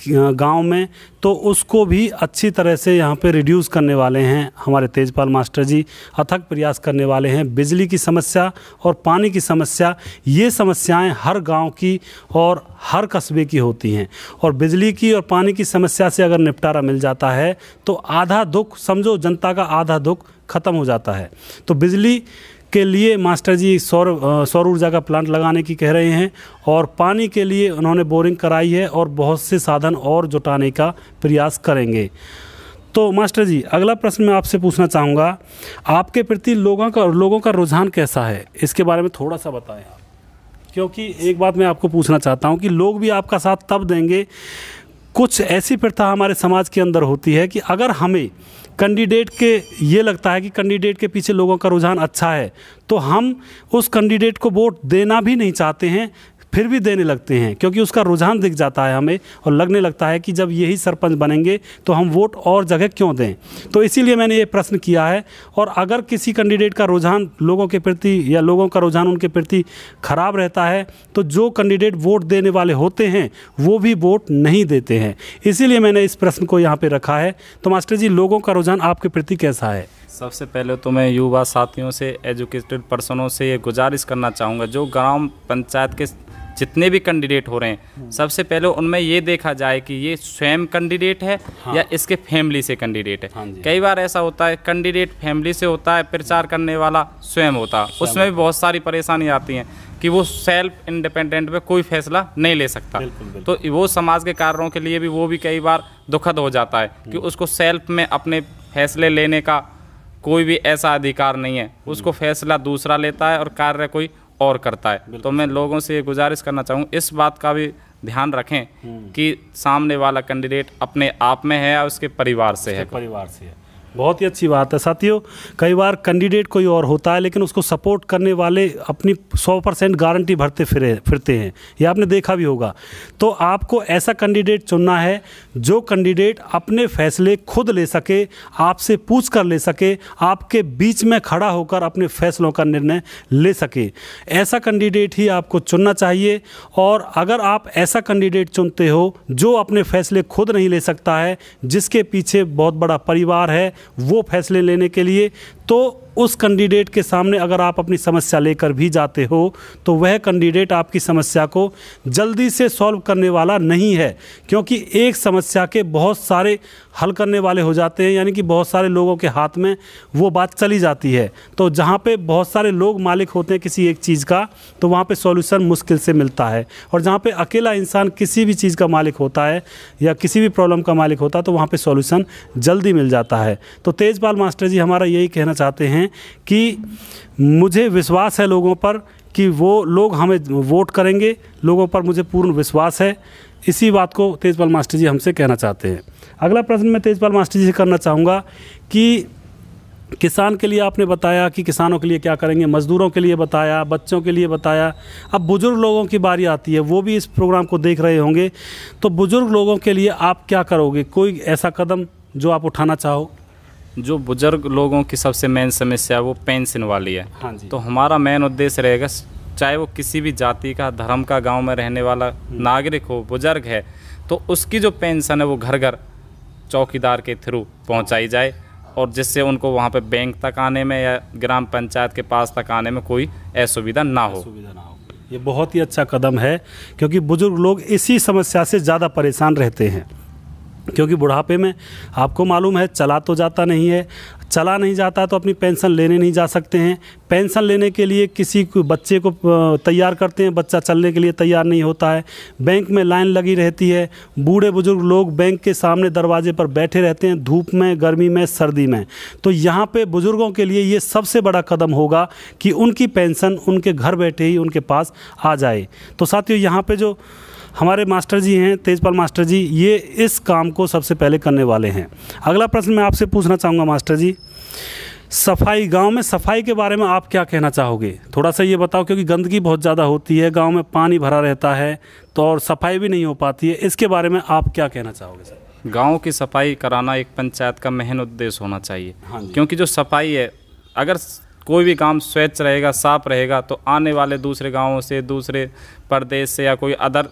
गांव में तो उसको भी अच्छी तरह से यहाँ पे रिड्यूस करने वाले हैं हमारे तेजपाल मास्टर जी, अथक प्रयास करने वाले हैं। बिजली की समस्या और पानी की समस्या, ये समस्याएं हर गांव की और हर कस्बे की होती हैं, और बिजली की और पानी की समस्या से अगर निपटारा मिल जाता है तो आधा दुख, समझो जनता का आधा दुख खत्म हो जाता है। तो बिजली के लिए मास्टर जी सौर ऊर्जा का प्लांट लगाने की कह रहे हैं, और पानी के लिए उन्होंने बोरिंग कराई है और बहुत से साधन और जुटाने का प्रयास करेंगे। तो मास्टर जी, अगला प्रश्न मैं आपसे पूछना चाहूँगा, आपके प्रति लोगों का रुझान कैसा है, इसके बारे में थोड़ा सा बताएं आप। क्योंकि एक बात मैं आपको पूछना चाहता हूँ कि लोग भी आपका साथ तब देंगे, कुछ ऐसी प्रथा हमारे समाज के अंदर होती है कि अगर हमें कैंडिडेट के ये लगता है कि कैंडिडेट के पीछे लोगों का रुझान अच्छा है तो हम उस कैंडिडेट को वोट देना भी नहीं चाहते हैं, फिर भी देने लगते हैं, क्योंकि उसका रुझान दिख जाता है हमें और लगने लगता है कि जब यही सरपंच बनेंगे तो हम वोट और जगह क्यों दें। तो इसीलिए मैंने ये प्रश्न किया है। और अगर किसी कैंडिडेट का रुझान लोगों के प्रति या लोगों का रुझान उनके प्रति खराब रहता है तो जो कैंडिडेट वोट देने वाले होते हैं वो भी वोट नहीं देते हैं। इसीलिए मैंने इस प्रश्न को यहाँ पे रखा है। तो मास्टर जी, लोगों का रुझान आपके प्रति कैसा है? सबसे पहले तो मैं युवा साथियों से, एजुकेटेड पर्सनों से ये गुजारिश करना चाहूँगा, जो ग्राम पंचायत के जितने भी कैंडिडेट हो रहे हैं, सबसे पहले उनमें ये देखा जाए कि ये स्वयं कैंडिडेट है या इसके फैमिली से कैंडिडेट है। कई बार ऐसा होता है कैंडिडेट फैमिली से होता है, प्रचार करने वाला स्वयं होता है, उसमें भी बहुत सारी परेशानी आती हैं कि वो सेल्फ इंडिपेंडेंट पे कोई फैसला नहीं ले सकता। तो वो समाज के कारणों के लिए भी वो भी कई बार दुखद हो जाता है कि उसको सेल्फ में अपने फैसले लेने का कोई भी ऐसा अधिकार नहीं है, उसको फैसला दूसरा लेता है और कार्य कोई और करता है। तो मैं लोगों से ये गुजारिश करना चाहूँ, इस बात का भी ध्यान रखें कि सामने वाला कैंडिडेट अपने आप में है या उसके परिवार से है। परिवार से है, बहुत ही अच्छी बात है। साथियों, कई बार कैंडिडेट कोई और होता है लेकिन उसको सपोर्ट करने वाले अपनी 100% गारंटी भरते फिरते हैं, ये आपने देखा भी होगा। तो आपको ऐसा कैंडिडेट चुनना है जो कैंडिडेट अपने फैसले खुद ले सके, आपसे पूछ कर ले सके, आपके बीच में खड़ा होकर अपने फैसलों का निर्णय ले सके। ऐसा कैंडिडेट ही आपको चुनना चाहिए। और अगर आप ऐसा कैंडिडेट चुनते हो जो अपने फैसले खुद नहीं ले सकता है, जिसके पीछे बहुत बड़ा परिवार है वो फैसले लेने के लिए, तो उस कैंडिडेट के सामने अगर आप अपनी समस्या लेकर भी जाते हो तो वह कैंडिडेट आपकी समस्या को जल्दी से सॉल्व करने वाला नहीं है, क्योंकि एक समस्या के बहुत सारे हल करने वाले हो जाते हैं, यानी कि बहुत सारे लोगों के हाथ में वो बात चली जाती है। तो जहाँ पे बहुत सारे लोग मालिक होते हैं किसी एक चीज़ का, तो वहाँ पे सॉल्यूशन मुश्किल से मिलता है। और जहाँ पे अकेला इंसान किसी भी चीज़ का मालिक होता है या किसी भी प्रॉब्लम का मालिक होता है तो वहाँ पे सॉल्यूशन जल्दी मिल जाता है। तो तेजपाल मास्टर जी हमारा यही कहना चाहते हैं कि मुझे विश्वास है लोगों पर कि वो लोग हमें वोट करेंगे, लोगों पर मुझे पूर्ण विश्वास है। इसी बात को तेजपाल मास्टर जी हमसे कहना चाहते हैं। अगला प्रश्न मैं तेजपाल मास्टर जी से करना चाहूँगा कि किसान के लिए आपने बताया कि किसानों के लिए क्या करेंगे, मज़दूरों के लिए बताया, बच्चों के लिए बताया। अब बुज़ुर्ग लोगों की बारी आती है, वो भी इस प्रोग्राम को देख रहे होंगे। तो बुज़ुर्ग लोगों के लिए आप क्या करोगे? कोई ऐसा कदम जो आप उठाना चाहो? जो बुजुर्ग लोगों की सबसे मेन समस्या वो पेंशन वाली है। हाँ जी। तो हमारा मेन उद्देश्य रहेगा, चाहे वो किसी भी जाति का, धर्म का, गांव में रहने वाला नागरिक हो, बुजुर्ग है, तो उसकी जो पेंशन है वो घर घर चौकीदार के थ्रू पहुंचाई जाए, और जिससे उनको वहां पे बैंक तक आने में या ग्राम पंचायत के पास तक आने में कोई असुविधा ना हो। ये बहुत ही अच्छा कदम है, क्योंकि बुजुर्ग लोग इसी समस्या से ज़्यादा परेशान रहते हैं। क्योंकि बुढ़ापे में आपको मालूम है चला तो जाता नहीं है, चला नहीं जाता तो अपनी पेंशन लेने नहीं जा सकते हैं। पेंशन लेने के लिए किसी को बच्चे को तैयार करते हैं, बच्चा चलने के लिए तैयार नहीं होता है, बैंक में लाइन लगी रहती है, बूढ़े बुजुर्ग लोग बैंक के सामने दरवाजे पर बैठे रहते हैं, धूप में, गर्मी में, सर्दी में। तो यहाँ पे बुजुर्गों के लिए ये सबसे बड़ा कदम होगा कि उनकी पेंशन उनके घर बैठे ही उनके पास आ जाए। तो साथियों, यहाँ पे जो हमारे मास्टर जी हैं, तेजपाल मास्टर जी, ये इस काम को सबसे पहले करने वाले हैं। अगला प्रश्न मैं आपसे पूछना चाहूँगा मास्टर जी, सफाई, गांव में सफाई के बारे में आप क्या कहना चाहोगे? थोड़ा सा ये बताओ, क्योंकि गंदगी बहुत ज़्यादा होती है, गांव में पानी भरा रहता है, तो और सफाई भी नहीं हो पाती है। इसके बारे में आप क्या कहना चाहोगे सर? गाँव की सफाई कराना एक पंचायत का मेन उद्देश्य होना चाहिए। क्योंकि जो सफाई है, अगर कोई भी काम स्वच्छ रहेगा, साफ रहेगा, तो आने वाले दूसरे गाँवों से, दूसरे प्रदेश से या कोई अदर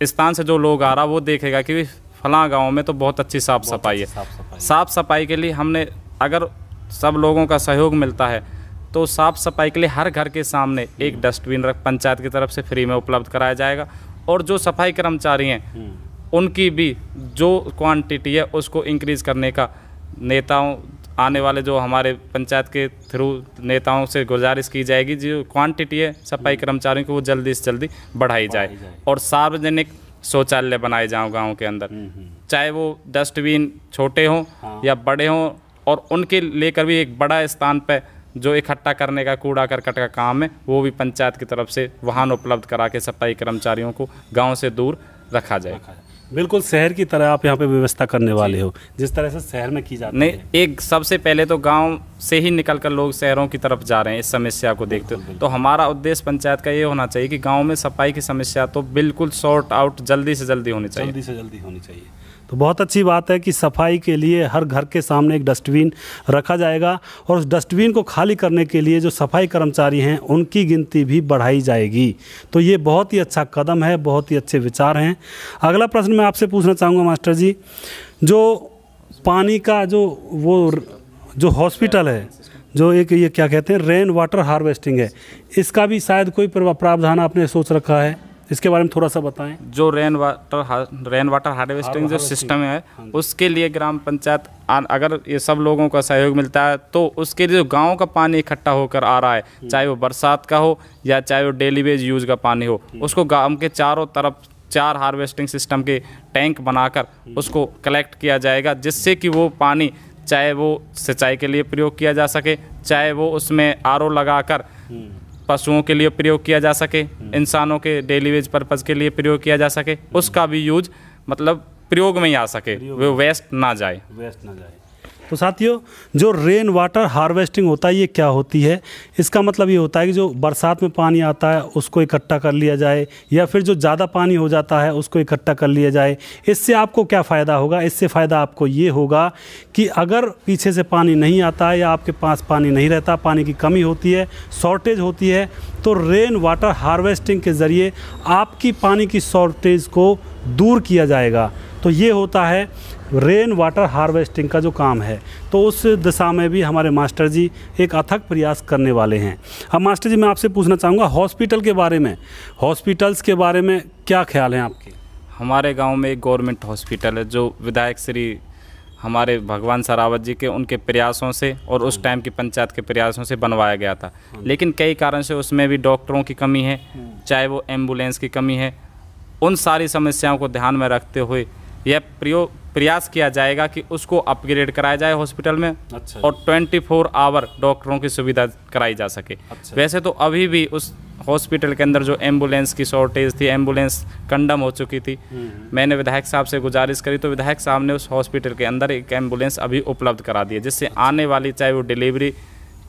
स्थान से जो लोग आ रहा वो देखेगा कि फलां गांव में तो बहुत अच्छी साफ़ सफाई है। साफ़ सफाई के लिए हमने, अगर सब लोगों का सहयोग मिलता है तो साफ़ सफाई के लिए हर घर के सामने एक डस्टबिन पंचायत की तरफ से फ्री में उपलब्ध कराया जाएगा। और जो सफाई कर्मचारी हैं उनकी भी जो क्वांटिटी है उसको इंक्रीज़ करने का नेताओं, आने वाले जो हमारे पंचायत के थ्रू नेताओं से गुजारिश की जाएगी, जो क्वांटिटी है सफाई कर्मचारियों को वो जल्दी से जल्दी बढ़ाई जाए। और सार्वजनिक शौचालय बनाए जाओ गांव के अंदर, चाहे वो डस्टबिन छोटे हों या बड़े हों, और उनके लेकर भी एक बड़ा स्थान पर जो इकट्ठा करने का कूड़ा करकट का काम है वो भी पंचायत की तरफ से वाहन उपलब्ध करा के सफाई कर्मचारियों को गाँव से दूर रखा जाए। बिल्कुल शहर की तरह आप यहाँ पे व्यवस्था करने वाले हो, जिस तरह से शहर में की जाती नहीं, है। एक सबसे पहले तो गांव से ही निकलकर लोग शहरों की तरफ जा रहे हैं इस समस्या को देखते हो। तो हमारा उद्देश्य पंचायत का ये होना चाहिए कि गांव में सफाई की समस्या तो बिल्कुल सॉर्ट आउट जल्दी से जल्दी होनी चाहिए। जल्दी से जल्दी होनी चाहिए। तो बहुत अच्छी बात है कि सफाई के लिए हर घर के सामने एक डस्टबिन रखा जाएगा और उस डस्टबिन को खाली करने के लिए जो सफाई कर्मचारी हैं उनकी गिनती भी बढ़ाई जाएगी। तो ये बहुत ही अच्छा कदम है, बहुत ही अच्छे विचार हैं। अगला प्रश्न मैं आपसे पूछना चाहूँगा मास्टर जी, जो पानी का जो हॉस्पिटल है, जो एक ये क्या कहते हैं रेन वाटर हार्वेस्टिंग है, इसका भी शायद कोई प्रावधान आपने सोच रखा है, इसके बारे में थोड़ा सा बताएं। जो रेन वाटर हार्वेस्टिंग जो सिस्टम है, उसके लिए ग्राम पंचायत अगर ये सब लोगों का सहयोग मिलता है तो उसके लिए जो गांव का पानी इकट्ठा होकर आ रहा है, चाहे वो बरसात का हो या चाहे वो डेली वेज यूज का पानी हो, उसको गांव के चारों तरफ 4 हार्वेस्टिंग सिस्टम के टैंक बनाकर उसको कलेक्ट किया जाएगा, जिससे कि वो पानी चाहे वो सिंचाई के लिए प्रयोग किया जा सके, चाहे वो उसमें आरओ लगाकर पशुओं के लिए प्रयोग किया जा सके, इंसानों के डेली वेज पर्पज़ के लिए प्रयोग किया जा सके, उसका भी यूज मतलब प्रयोग में ही आ सके, वो वेस्ट ना जाए। तो साथियों, जो रेन वाटर हार्वेस्टिंग होता है ये क्या होती है? इसका मतलब ये होता है कि जो बरसात में पानी आता है उसको इकट्ठा कर लिया जाए, या फिर जो ज़्यादा पानी हो जाता है उसको इकट्ठा कर लिया जाए। इससे आपको क्या फ़ायदा होगा? इससे फ़ायदा आपको ये होगा कि अगर पीछे से पानी नहीं आता है या आपके पास पानी नहीं रहता, पानी की कमी होती है, शॉर्टेज होती है, तो रेन वाटर हार्वेस्टिंग के ज़रिए आपकी पानी की शॉर्टेज को दूर किया जाएगा। तो ये होता है रेन वाटर हार्वेस्टिंग का जो काम है। तो उस दिशा में भी हमारे मास्टर जी एक अथक प्रयास करने वाले हैं। अब मास्टर जी मैं आपसे पूछना चाहूँगा हॉस्पिटल के बारे में, हॉस्पिटल्स के बारे में क्या ख्याल हैं आपके? हमारे गांव में एक गवर्नमेंट हॉस्पिटल है जो विधायक श्री हमारे भगवान सरावत जी के उनके प्रयासों से और उस टाइम की पंचायत के प्रयासों से बनवाया गया था, लेकिन कई कारण से उसमें भी डॉक्टरों की कमी है, चाहे वो एम्बुलेंस की कमी है। उन सारी समस्याओं को ध्यान में रखते हुए यह प्रयास किया जाएगा कि उसको अपग्रेड कराया जाए हॉस्पिटल में। अच्छा। और 24 आवर डॉक्टरों की सुविधा कराई जा सके। अच्छा। वैसे तो अभी भी उस हॉस्पिटल के अंदर जो एम्बुलेंस की शॉर्टेज थी, एम्बुलेंस कंडम हो चुकी थी। मैंने विधायक साहब से गुजारिश करी तो विधायक साहब ने उस हॉस्पिटल के अंदर एक एम्बुलेंस अभी उपलब्ध करा दी है, जिससे आने वाली चाहे वो डिलीवरी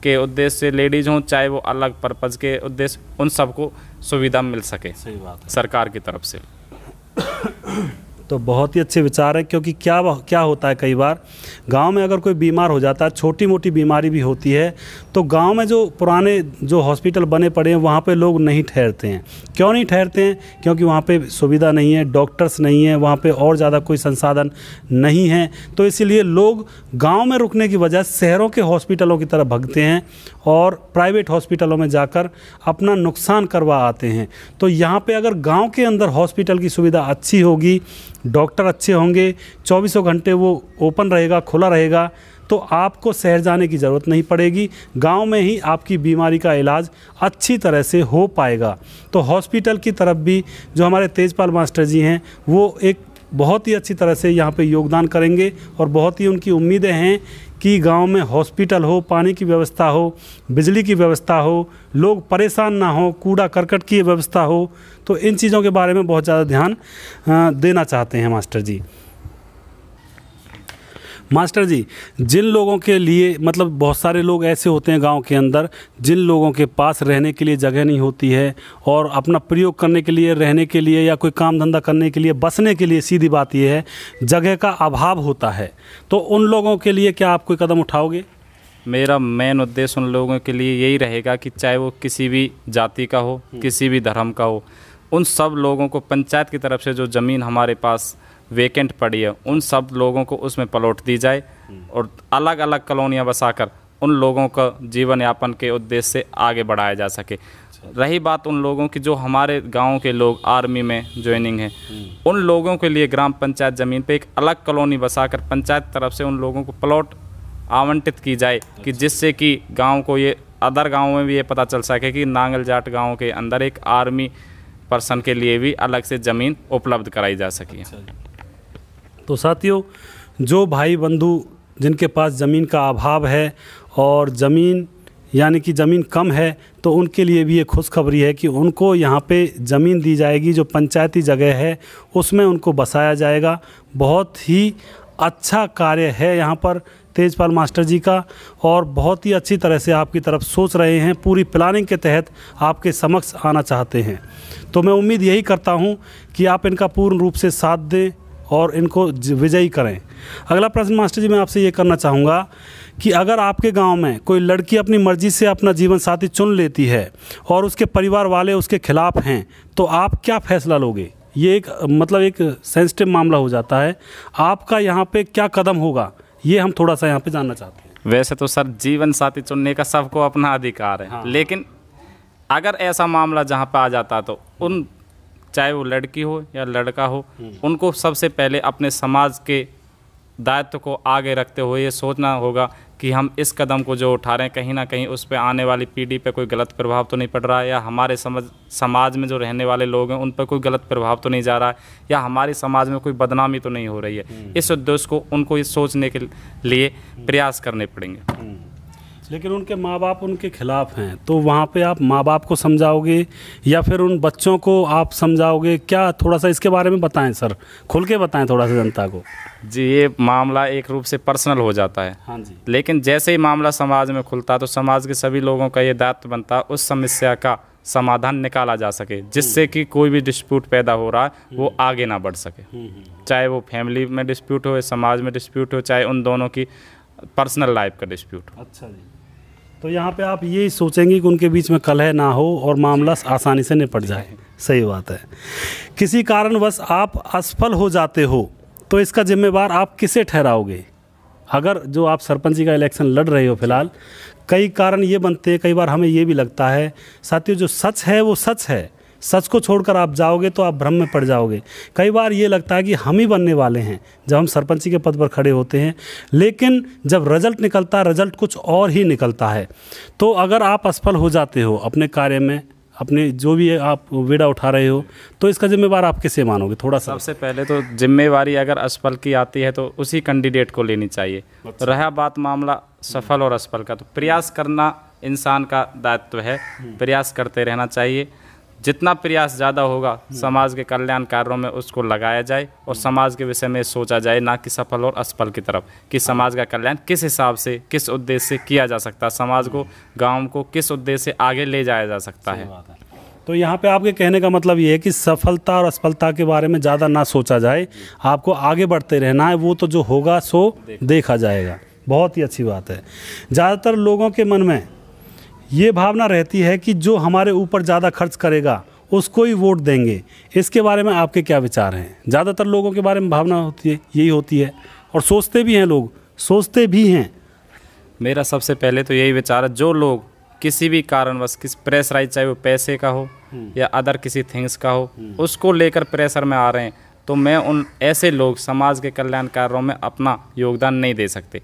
के उद्देश्य से लेडीज़ हों, चाहे वो अलग पर्पज़ के उद्देश्य, उन सबको सुविधा मिल सके। सही बात है। सरकार की तरफ से। तो बहुत ही अच्छे विचार है, क्योंकि क्या होता है कई बार गांव में अगर कोई बीमार हो जाता है, छोटी मोटी बीमारी भी होती है, तो गांव में जो पुराने जो हॉस्पिटल बने पड़े हैं वहाँ पे लोग नहीं ठहरते हैं। क्यों नहीं ठहरते हैं? क्योंकि वहाँ पे सुविधा नहीं है, डॉक्टर्स नहीं है, वहाँ पे और ज़्यादा कोई संसाधन नहीं है। तो इसीलिए लोग गांव में रुकने की बजाय शहरों के हॉस्पिटलों की तरफ भागते हैं और प्राइवेट हॉस्पिटलों में जाकर अपना नुकसान करवा आते हैं। तो यहाँ पे अगर गांव के अंदर हॉस्पिटल की सुविधा अच्छी होगी, डॉक्टर अच्छे होंगे, 24 घंटे वो ओपन रहेगा, खुला रहेगा, तो आपको शहर जाने की ज़रूरत नहीं पड़ेगी। गांव में ही आपकी बीमारी का इलाज अच्छी तरह से हो पाएगा। तो हॉस्पिटल की तरफ भी जो हमारे तेजपाल मास्टर जी हैं वो एक बहुत ही अच्छी तरह से यहाँ पे योगदान करेंगे और बहुत ही उनकी उम्मीदें हैं कि गांव में हॉस्पिटल हो, पानी की व्यवस्था हो, बिजली की व्यवस्था हो, लोग परेशान ना हो, कूड़ा करकट की व्यवस्था हो। तो इन चीज़ों के बारे में बहुत ज़्यादा ध्यान देना चाहते हैं मास्टर जी। मास्टर जी, जिन लोगों के लिए मतलब बहुत सारे लोग ऐसे होते हैं गांव के अंदर जिन लोगों के पास रहने के लिए जगह नहीं होती है और अपना प्रयोग करने के लिए, रहने के लिए या कोई काम धंधा करने के लिए, बसने के लिए, सीधी बात यह है जगह का अभाव होता है। तो उन लोगों के लिए क्या आप कोई कदम उठाओगे? मेरा मेन उद्देश्य उन लोगों के लिए यही रहेगा कि चाहे वो किसी भी जाति का हो, किसी भी धर्म का हो, उन सब लोगों को पंचायत की तरफ से जो ज़मीन हमारे पास वेकेंट पड़ी है उन सब लोगों को उसमें प्लॉट दी जाए और अलग अलग कॉलोनियाँ बसाकर उन लोगों का जीवन यापन के उद्देश्य से आगे बढ़ाया जा सके। रही बात उन लोगों की जो हमारे गांव के लोग आर्मी में ज्वाइनिंग है, उन लोगों के लिए ग्राम पंचायत ज़मीन पे एक अलग कॉलोनी बसाकर पंचायत तरफ से उन लोगों को प्लॉट आवंटित की जाए कि जिससे कि गाँव को ये अदर गाँव में भी ये पता चल सके कि नांगल जाट गाँव के अंदर एक आर्मी पर्सन के लिए भी अलग से ज़मीन उपलब्ध कराई जा सके। तो साथियों, जो भाई बंधु जिनके पास ज़मीन का अभाव है और ज़मीन यानी कि ज़मीन कम है, तो उनके लिए भी ये खुशखबरी है कि उनको यहाँ पे ज़मीन दी जाएगी, जो पंचायती जगह है उसमें उनको बसाया जाएगा। बहुत ही अच्छा कार्य है यहाँ पर तेजपाल मास्टर जी का, और बहुत ही अच्छी तरह से आपकी तरफ सोच रहे हैं, पूरी प्लानिंग के तहत आपके समक्ष आना चाहते हैं। तो मैं उम्मीद यही करता हूँ कि आप इनका पूर्ण रूप से साथ दें और इनको विजयी करें। अगला प्रश्न मास्टर जी मैं आपसे ये करना चाहूँगा कि अगर आपके गांव में कोई लड़की अपनी मर्ज़ी से अपना जीवन साथी चुन लेती है और उसके परिवार वाले उसके खिलाफ़ हैं, तो आप क्या फ़ैसला लोगे? ये एक मतलब एक सेंसिटिव मामला हो जाता है, आपका यहाँ पे क्या कदम होगा, ये हम थोड़ा सा यहाँ पे जानना चाहते हैं। वैसे तो सर जीवन साथी चुनने का सबको अपना अधिकार है, हाँ। लेकिन अगर ऐसा मामला जहाँ पे आ जाता तो उन चाहे वो लड़की हो या लड़का हो, उनको सबसे पहले अपने समाज के दायित्व को आगे रखते हुए ये सोचना होगा कि हम इस कदम को जो उठा रहे हैं कहीं ना कहीं उस पे आने वाली पीढ़ी पे कोई गलत प्रभाव तो नहीं पड़ रहा है, या हमारे समाज में जो रहने वाले लोग हैं उन पर कोई गलत प्रभाव तो नहीं जा रहा है, या हमारे समाज में कोई बदनामी तो नहीं हो रही है। इस उद्देश्य को उनको ये सोचने के लिए प्रयास करने पड़ेंगे। लेकिन उनके माँ बाप उनके खिलाफ़ हैं, तो वहाँ पे आप माँ बाप को समझाओगे या फिर उन बच्चों को आप समझाओगे क्या? थोड़ा सा इसके बारे में बताएं सर, खुल के बताएं थोड़ा सा जनता को। जी, ये मामला एक रूप से पर्सनल हो जाता है। हाँ जी। लेकिन लेकिन जैसे ही मामला समाज में खुलता तो समाज के सभी लोगों का ये दायित्व बनता उस समस्या का समाधान निकाला जा सके, जिससे कि कोई भी डिस्प्यूट पैदा हो रहा है वो आगे ना बढ़ सके। चाहे वो फैमिली में डिस्प्यूट हो, समाज में डिस्प्यूट हो, चाहे उन दोनों की पर्सनल लाइफ का डिस्प्यूट हो। अच्छा जी, तो यहाँ पे आप यही सोचेंगे कि उनके बीच में कलह ना हो और मामला आसानी से निपट जाए। सही बात है। किसी कारणवश आप असफल हो जाते हो तो इसका जिम्मेवार आप किसे ठहराओगे? अगर जो आप सरपंची का इलेक्शन लड़ रहे हो फिलहाल, कई कारण ये बनते हैं, कई बार हमें ये भी लगता है साथियों जो सच है वो सच है, सच को छोड़कर आप जाओगे तो आप भ्रम में पड़ जाओगे। कई बार ये लगता है कि हम ही बनने वाले हैं जब हम सरपंची के पद पर खड़े होते हैं, लेकिन जब रिजल्ट निकलता है रिजल्ट कुछ और ही निकलता है। तो अगर आप असफल हो जाते हो अपने कार्य में, अपने जो भी आप बीड़ा उठा रहे हो, तो इसका जिम्मेवार आप किसे मानोगे? थोड़ा सा। सबसे पहले तो जिम्मेवारी अगर असफल की आती है तो उसी कैंडिडेट को लेनी चाहिए। अच्छा। रहा बात मामला सफल और असफल का, तो प्रयास करना इंसान का दायित्व है, प्रयास करते रहना चाहिए। जितना प्रयास ज़्यादा होगा समाज के कल्याण कार्यों में उसको लगाया जाए और समाज के विषय में सोचा जाए, ना कि सफल और असफल की तरफ, कि समाज का कल्याण किस हिसाब से किस उद्देश्य से किया जा सकता है, समाज को गांव को किस उद्देश्य से आगे ले जाया जा सकता है। तो यहाँ पे आपके कहने का मतलब ये है कि सफलता और असफलता के बारे में ज़्यादा ना सोचा जाए, आपको आगे बढ़ते रहना है, वो तो जो होगा सो देखा जाएगा। बहुत ही अच्छी बात है। ज़्यादातर लोगों के मन में ये भावना रहती है कि जो हमारे ऊपर ज़्यादा खर्च करेगा उसको ही वोट देंगे। इसके बारे में आपके क्या विचार हैं? ज़्यादातर लोगों के बारे में भावना होती है, यही होती है, और सोचते भी हैं, लोग सोचते भी हैं। मेरा सबसे पहले तो यही विचार है, जो लोग किसी भी कारणवश किस प्रेशराइज, चाहे वो पैसे का हो या अदर किसी थिंग्स का हो, उसको लेकर प्रेशर में आ रहे हैं, तो मैं उन ऐसे लोग समाज के कल्याण कार्यों में अपना योगदान नहीं दे सकते।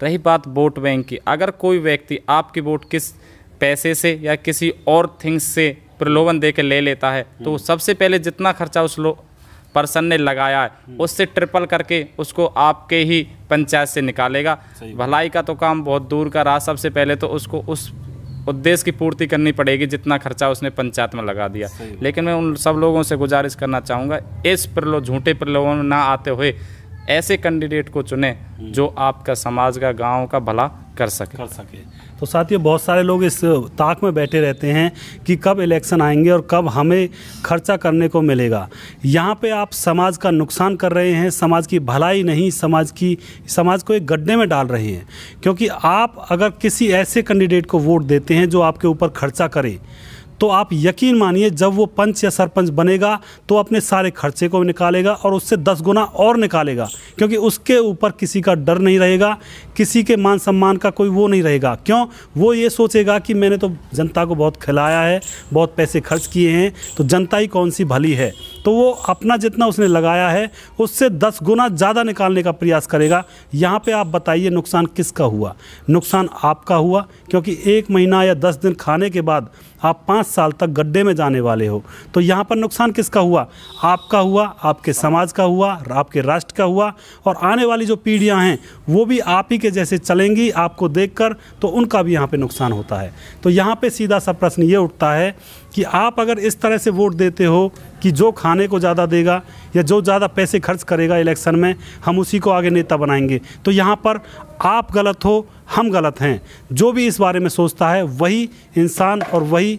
रही बात वोट बैंक की, अगर कोई व्यक्ति आपकी वोट किस पैसे से या किसी और थिंग्स से प्रलोभन दे के ले लेता है, तो सबसे पहले जितना खर्चा उस पर्सन ने लगाया है उससे ट्रिपल करके उसको आपके ही पंचायत से निकालेगा। भलाई का तो काम बहुत दूर का रहा, सबसे पहले तो उसको उस उद्देश्य की पूर्ति करनी पड़ेगी जितना खर्चा उसने पंचायत में लगा दिया। लेकिन मैं उन सब लोगों से गुजारिश करना चाहूँगा, इस झूठे प्रलोभन में ना आते हुए ऐसे कैंडिडेट को चुने जो आपका समाज का गांव का भला कर सके। तो साथियों, बहुत सारे लोग इस ताक में बैठे रहते हैं कि कब इलेक्शन आएंगे और कब हमें खर्चा करने को मिलेगा। यहाँ पे आप समाज का नुकसान कर रहे हैं, समाज की भलाई नहीं, समाज को एक गड्ढे में डाल रहे हैं। क्योंकि आप अगर किसी ऐसे कैंडिडेट को वोट देते हैं जो आपके ऊपर खर्चा करे, तो आप यकीन मानिए जब वो पंच या सरपंच बनेगा तो अपने सारे खर्चे को निकालेगा और उससे 10 गुना और निकालेगा, क्योंकि उसके ऊपर किसी का डर नहीं रहेगा, किसी के मान सम्मान का कोई वो नहीं रहेगा। क्यों? वो ये सोचेगा कि मैंने तो जनता को बहुत खिलाया है, बहुत पैसे खर्च किए हैं, तो जनता ही कौन सी भली है। तो वो अपना जितना उसने लगाया है उससे 10 गुना ज़्यादा निकालने का प्रयास करेगा। यहाँ पे आप बताइए नुकसान किसका हुआ? नुकसान आपका हुआ, क्योंकि 1 महीना या 10 दिन खाने के बाद आप 5 साल तक गड्ढे में जाने वाले हो। तो यहाँ पर नुकसान किसका हुआ? आपका हुआ, आपके समाज का हुआ, आपके राष्ट्र का हुआ, और आने वाली जो पीढ़ियाँ हैं वो भी आप ही के जैसे चलेंगी आपको देखकर, तो उनका भी यहाँ पे नुकसान होता है। तो यहाँ पे सीधा सा प्रश्न ये उठता है कि आप अगर इस तरह से वोट देते हो कि जो खाने को ज़्यादा देगा या जो ज़्यादा पैसे खर्च करेगा इलेक्शन में, हम उसी को आगे नेता बनाएंगे, तो यहाँ पर आप गलत हो, हम गलत हैं। जो भी इस बारे में सोचता है वही इंसान और वही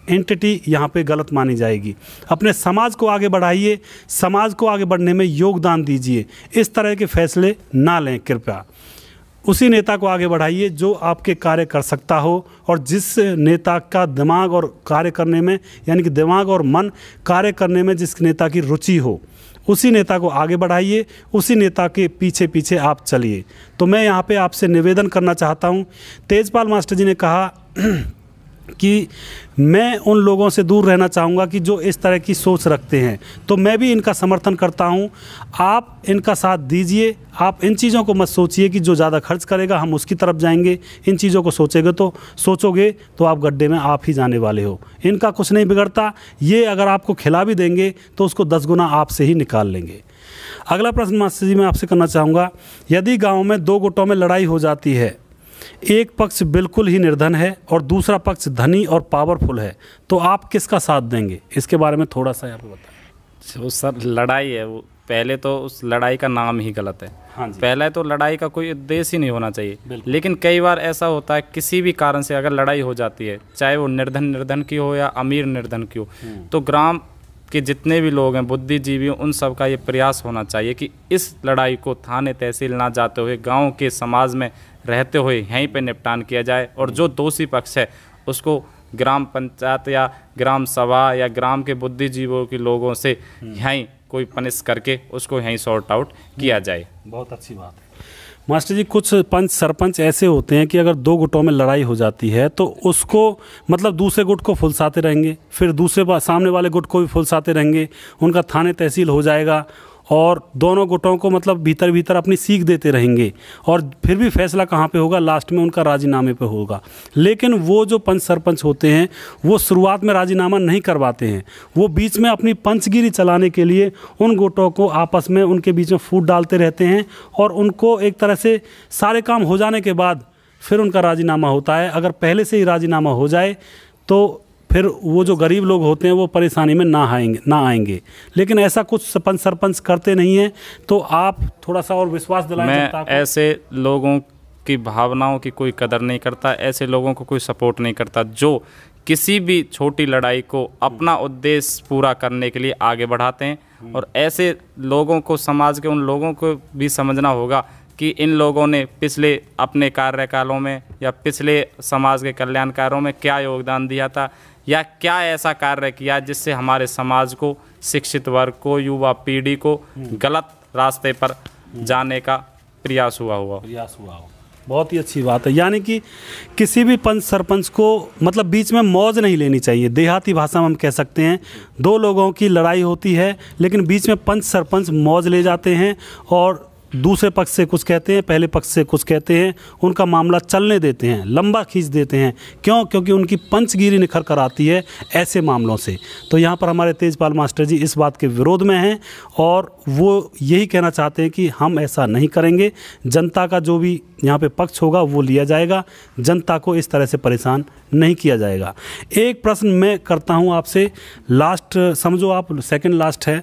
एंटिटी यहाँ पे गलत मानी जाएगी। अपने समाज को आगे बढ़ाइए, समाज को आगे बढ़ने में योगदान दीजिए। इस तरह के फैसले ना लें कृपया। उसी नेता को आगे बढ़ाइए जो आपके कार्य कर सकता हो, और जिस नेता का दिमाग और कार्य करने में, यानी कि दिमाग और मन कार्य करने में जिस नेता की रुचि हो, उसी नेता को आगे बढ़ाइए, उसी नेता के पीछे पीछे आप चलिए। तो मैं यहाँ पे आपसे निवेदन करना चाहता हूँ। तेजपाल मास्टर जी ने कहा कि मैं उन लोगों से दूर रहना चाहूँगा कि जो इस तरह की सोच रखते हैं, तो मैं भी इनका समर्थन करता हूँ। आप इनका साथ दीजिए। आप इन चीज़ों को मत सोचिए कि जो ज़्यादा खर्च करेगा हम उसकी तरफ जाएंगे। इन चीज़ों को सोचोगे तो आप गड्ढे में आप ही जाने वाले हो। इनका कुछ नहीं बिगड़ता। ये अगर आपको खिला भी देंगे तो उसको 10 गुना आपसे ही निकाल लेंगे। अगला प्रश्न मास्टर जी मैं आपसे करना चाहूँगा, यदि गाँव में 2 गुटों में लड़ाई हो जाती है, एक पक्ष बिल्कुल ही निर्धन है और दूसरा पक्ष धनी और पावरफुल है, तो आप किसका साथ देंगे? इसके बारे में थोड़ा सा यहाँ पे बताएं। जो सर लड़ाई है वो पहले तो उस लड़ाई का नाम ही गलत है। हाँ जी। पहले तो लड़ाई का कोई उद्देश्य ही नहीं होना चाहिए। लेकिन कई बार ऐसा होता है किसी भी कारण से अगर लड़ाई हो जाती है, चाहे वो निर्धन की हो या अमीर निर्धन की हो, तो ग्राम के जितने भी लोग हैं, बुद्धिजीवी, उन सब का ये प्रयास होना चाहिए कि इस लड़ाई को थाने तहसील ना जाते हुए गांव के समाज में रहते हुए यहीं पे निपटान किया जाए, और जो दोषी पक्ष है उसको ग्राम पंचायत या ग्राम सभा या ग्राम के बुद्धिजीवियों के लोगों से यहीं कोई पनिश करके उसको यहीं सॉर्ट आउट किया जाए। बहुत अच्छी बात है मास्टर जी। कुछ पंच सरपंच ऐसे होते हैं कि अगर 2 गुटों में लड़ाई हो जाती है तो उसको मतलब दूसरे गुट को फुलसाते रहेंगे, फिर दूसरे सामने वाले गुट को भी फुलसाते रहेंगे, उनका थाने तहसील हो जाएगा, और दोनों गुटों को मतलब भीतर भीतर अपनी सीख देते रहेंगे, और फिर भी फैसला कहाँ पे होगा? लास्ट में उनका राजीनामे पे होगा। लेकिन वो जो पंच सरपंच होते हैं वो शुरुआत में राजीनामा नहीं करवाते हैं, वो बीच में अपनी पंचगिरी चलाने के लिए उन गुटों को आपस में उनके बीच में फूट डालते रहते हैं, और उनको एक तरह से सारे काम हो जाने के बाद फिर उनका राजीनामा होता है। अगर पहले से ही राजीनामा हो जाए तो फिर वो जो गरीब लोग होते हैं वो परेशानी में ना आएंगे। लेकिन ऐसा कुछ सरपंच करते नहीं हैं, तो आप थोड़ा सा और विश्वास दिलाएं। मैं ऐसे लोगों की भावनाओं की कोई कदर नहीं करता, ऐसे लोगों को कोई सपोर्ट नहीं करता जो किसी भी छोटी लड़ाई को अपना उद्देश्य पूरा करने के लिए आगे बढ़ाते हैं। और ऐसे लोगों को, समाज के उन लोगों को भी समझना होगा कि इन लोगों ने पिछले अपने कार्यकालों में या पिछले समाज के कल्याण कार्यों में क्या योगदान दिया था, या क्या ऐसा कार्य किया जिससे हमारे समाज को, शिक्षित वर्ग को, युवा पीढ़ी को गलत रास्ते पर जाने का प्रयास हुआ हो। बहुत ही अच्छी बात है। यानी कि किसी भी पंच सरपंच को मतलब बीच में मौज नहीं लेनी चाहिए। देहाती भाषा में हम कह सकते हैं 2 लोगों की लड़ाई होती है, लेकिन बीच में पंच सरपंच मौज ले जाते हैं और दूसरे पक्ष से कुछ कहते हैं, पहले पक्ष से कुछ कहते हैं, उनका मामला चलने देते हैं, लंबा खींच देते हैं। क्यों? क्योंकि उनकी पंचगिरी निखर कर आती है ऐसे मामलों से। तो यहाँ पर हमारे तेजपाल मास्टर जी इस बात के विरोध में हैं, और वो यही कहना चाहते हैं कि हम ऐसा नहीं करेंगे। जनता का जो भी यहाँ पे पक्ष होगा वो लिया जाएगा, जनता को इस तरह से परेशान नहीं किया जाएगा। एक प्रश्न मैं करता हूँ आपसे, लास्ट समझो आप, सेकंड लास्ट है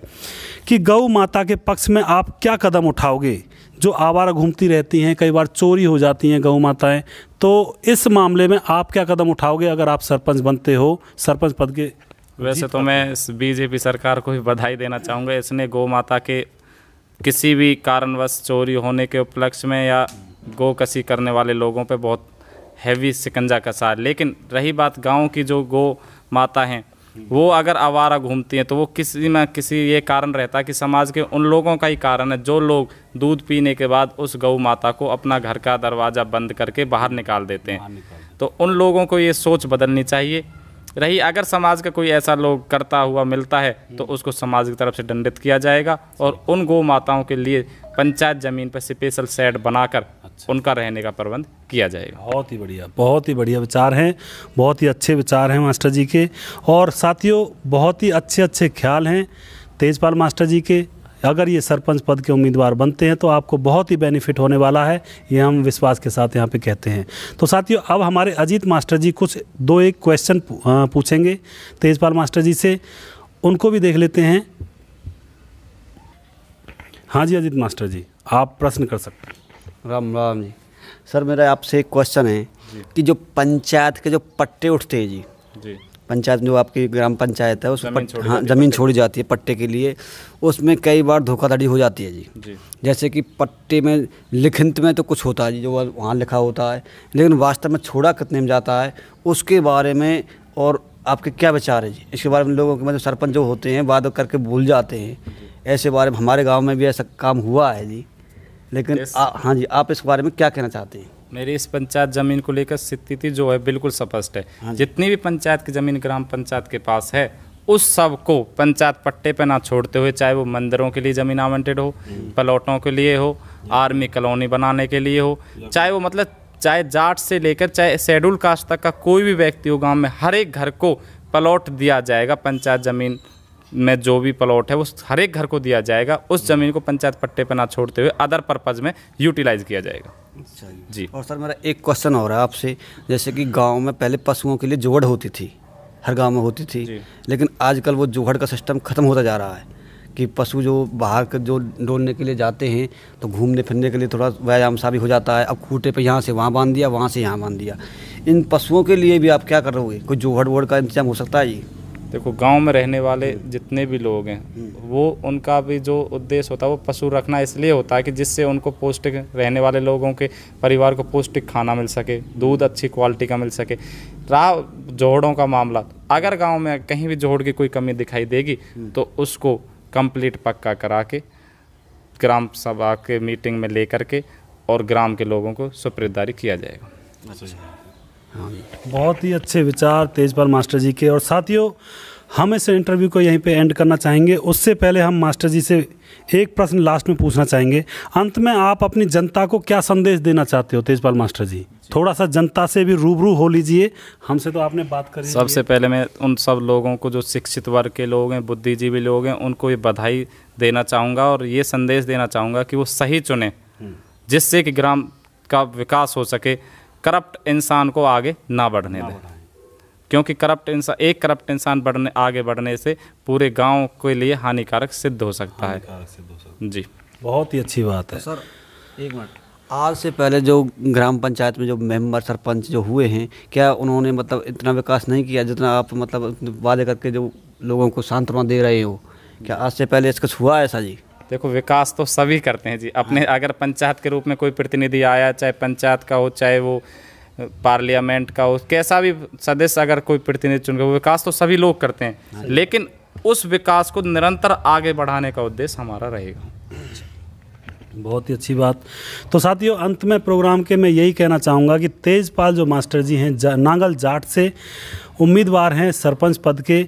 कि गौ माता के पक्ष में आप क्या कदम उठाओगे? जो आवारा घूमती रहती हैं, कई बार चोरी हो जाती हैं गौ माताएं, तो इस मामले में आप क्या कदम उठाओगे अगर आप सरपंच बनते हो, सरपंच पद के? वैसे तो मैं इस बीजेपी सरकार को भी बधाई देना चाहूँगा। इसने गौ माता के किसी भी कारणवश चोरी होने के उपलक्ष्य में या गौ कसी करने वाले लोगों पे बहुत हैवी शिकंजा कसा। लेकिन रही बात गांव की, जो गौ माता हैं वो अगर आवारा घूमती हैं तो वो किसी न किसी ये कारण रहता है कि समाज के उन लोगों का ही कारण है जो लोग दूध पीने के बाद उस गौ माता को अपना घर का दरवाज़ा बंद करके बाहर निकाल देते हैं। तो उन लोगों को ये सोच बदलनी चाहिए। रही अगर समाज का कोई ऐसा लोग करता हुआ मिलता है तो उसको समाज की तरफ से दंडित किया जाएगा और उन गौ माताओं के लिए पंचायत ज़मीन पर स्पेशल शेड बनाकर उनका रहने का प्रबंध किया जाएगा। बहुत ही बढ़िया विचार हैं, बहुत ही अच्छे विचार हैं मास्टर जी के। और साथियों, बहुत ही अच्छे ख्याल हैं तेजपाल मास्टर जी के। अगर ये सरपंच पद के उम्मीदवार बनते हैं तो आपको बहुत ही बेनिफिट होने वाला है, ये हम विश्वास के साथ यहाँ पे कहते हैं। तो साथियों, अब हमारे अजीत मास्टर जी कुछ 2-1 क्वेश्चन पूछेंगे तेजपाल मास्टर जी से, उनको भी देख लेते हैं। हाँ जी अजीत मास्टर जी, आप प्रश्न कर सकते हैं। राम राम जी। सर, मेरा आपसे एक क्वेश्चन है कि जो पंचायत के जो पट्टे उठते हैं जी, पंचायत जो आपकी ग्राम पंचायत है उस ज़मीन छोड़ी जाती है पट्टे के लिए, उसमें कई बार धोखाधड़ी हो जाती है जी। जैसे कि पट्टे में लिखित में तो कुछ होता है जी, जो वहाँ लिखा होता है, लेकिन वास्तव में छोड़ा कितने में जाता है, उसके बारे में और आपके क्या विचार है जी? इसके बारे में लोगों के मतलब सरपंच जो होते हैं बात करके भूल जाते हैं, ऐसे बारे में हमारे गाँव में भी ऐसा काम हुआ है जी। लेकिन हाँ जी, आप इस बारे में क्या कहना चाहते हैं? मेरी इस पंचायत ज़मीन को लेकर स्थिति जो है बिल्कुल स्पष्ट है। जितनी भी पंचायत की ज़मीन ग्राम पंचायत के पास है उस सब को पंचायत पट्टे पे ना छोड़ते हुए, चाहे वो मंदिरों के लिए ज़मीन आवंटित हो, प्लॉटों के लिए हो, आर्मी कॉलोनी बनाने के लिए हो, चाहे वो मतलब चाहे जाट से लेकर चाहे शेड्यूल कास्ट तक का कोई भी व्यक्ति हो, गाँव में हर एक घर को प्लॉट दिया जाएगा। पंचायत ज़मीन में जो भी प्लॉट है वो हर एक घर को दिया जाएगा। उस ज़मीन को पंचायत पट्टे पर ना छोड़ते हुए अदर पर्पज़ में यूटिलाइज किया जाएगा। अच्छा जी। और सर, मेरा एक क्वेश्चन हो रहा है आपसे, जैसे कि गांव में पहले पशुओं के लिए जोहड़ होती थी, हर गांव में होती थी, लेकिन आजकल वो जोहड़ का सिस्टम ख़त्म होता जा रहा है कि पशु जो बाहर के जो डोलने के लिए जाते हैं तो घूमने फिरने के लिए थोड़ा व्यायाम सा भी हो जाता है। अब खूटे पे यहाँ से वहाँ बांध दिया, वहाँ से यहाँ बांध दिया। इन पशुओं के लिए भी आप क्या कर रहे हो? कोई जोहड़ वोहड़ का इंतजाम हो सकता है जी? देखो, गांव में रहने वाले जितने भी लोग हैं वो उनका भी जो उद्देश्य होता है वो पशु रखना इसलिए होता है कि जिससे उनको पौष्टिक, रहने वाले लोगों के परिवार को पौष्टिक खाना मिल सके, दूध अच्छी क्वालिटी का मिल सके। रहा जोहड़ों का मामला, अगर गांव में कहीं भी जोहड़ की कोई कमी दिखाई देगी तो उसको कंप्लीट पक्का करा के ग्राम सभा के मीटिंग में लेकर के और ग्राम के लोगों को सुपुर्ददारी किया जाएगा। बहुत ही अच्छे विचार तेजपाल मास्टर जी के। और साथियों, हम इस इंटरव्यू को यहीं पे एंड करना चाहेंगे। उससे पहले हम मास्टर जी से एक प्रश्न लास्ट में पूछना चाहेंगे। अंत में आप अपनी जनता को क्या संदेश देना चाहते हो तेजपाल मास्टर जी? थोड़ा सा जनता से भी रूबरू हो लीजिए, हमसे तो आपने बात करी। सबसे पहले मैं उन सब लोगों को जो शिक्षित वर्ग के लोग हैं, बुद्धिजीवी लोग हैं, उनको ये बधाई देना चाहूँगा और ये संदेश देना चाहूँगा कि वो सही चुने, जिससे कि ग्राम का विकास हो सके। करप्ट इंसान को आगे ना बढ़ने दें, क्योंकि एक करप्ट इंसान आगे बढ़ने से पूरे गांव के लिए हानिकारक सिद्ध हो सकता है। जी, बहुत ही अच्छी बात है। सर, एक मिनट, आज से पहले जो ग्राम पंचायत में जो मेंबर सरपंच जो हुए हैं, क्या उन्होंने मतलब इतना विकास नहीं किया जितना आप मतलब वादे करके जो लोगों को सांत्वना दे रहे हो? क्या आज से पहले इसका कुछ हुआ ऐसा जी? देखो, विकास तो सभी करते हैं जी अपने। अगर पंचायत के रूप में कोई प्रतिनिधि आया, चाहे पंचायत का हो, चाहे वो पार्लियामेंट का हो, कैसा भी सदस्य अगर कोई प्रतिनिधि चुन गया, विकास तो सभी लोग करते हैं, लेकिन उस विकास को निरंतर आगे बढ़ाने का उद्देश्य हमारा रहेगा। बहुत ही अच्छी बात। तो साथियों, अंत में प्रोग्राम के मैं यही कहना चाहूँगा कि तेजपाल जो मास्टर जी हैं नांगल जाट से उम्मीदवार हैं सरपंच पद के,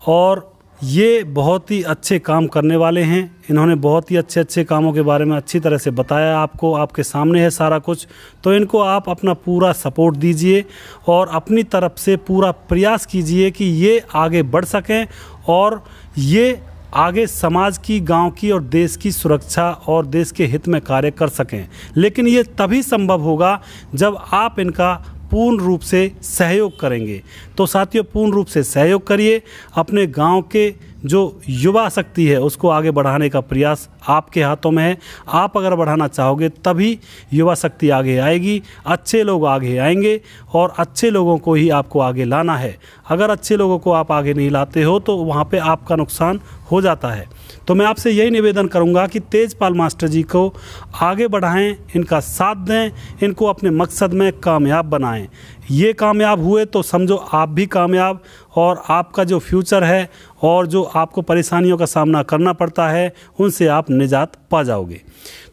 और ये बहुत ही अच्छे काम करने वाले हैं। इन्होंने बहुत ही अच्छे कामों के बारे में अच्छी तरह से बताया आपको, आपके सामने है सारा कुछ। तो इनको आप अपना पूरा सपोर्ट दीजिए और अपनी तरफ से पूरा प्रयास कीजिए कि ये आगे बढ़ सकें और ये आगे समाज की, गांव की और देश की सुरक्षा और देश के हित में कार्य कर सकें। लेकिन ये तभी संभव होगा जब आप इनका पूर्ण रूप से सहयोग करेंगे। तो साथियों, पूर्ण रूप से सहयोग करिए। अपने गांव के जो युवा शक्ति है उसको आगे बढ़ाने का प्रयास आपके हाथों में है। आप अगर बढ़ाना चाहोगे तभी युवा शक्ति आगे आएगी, अच्छे लोग आगे आएंगे और अच्छे लोगों को ही आपको आगे लाना है। अगर अच्छे लोगों को आप आगे नहीं लाते हो तो वहाँ पे आपका नुकसान हो जाता है। तो मैं आपसे यही निवेदन करूंगा कि तेजपाल मास्टर जी को आगे बढ़ाएं, इनका साथ दें, इनको अपने मकसद में कामयाब बनाएं। ये कामयाब हुए तो समझो आप भी कामयाब, और आपका जो फ्यूचर है और जो आपको परेशानियों का सामना करना पड़ता है उनसे आप निजात पा जाओगे।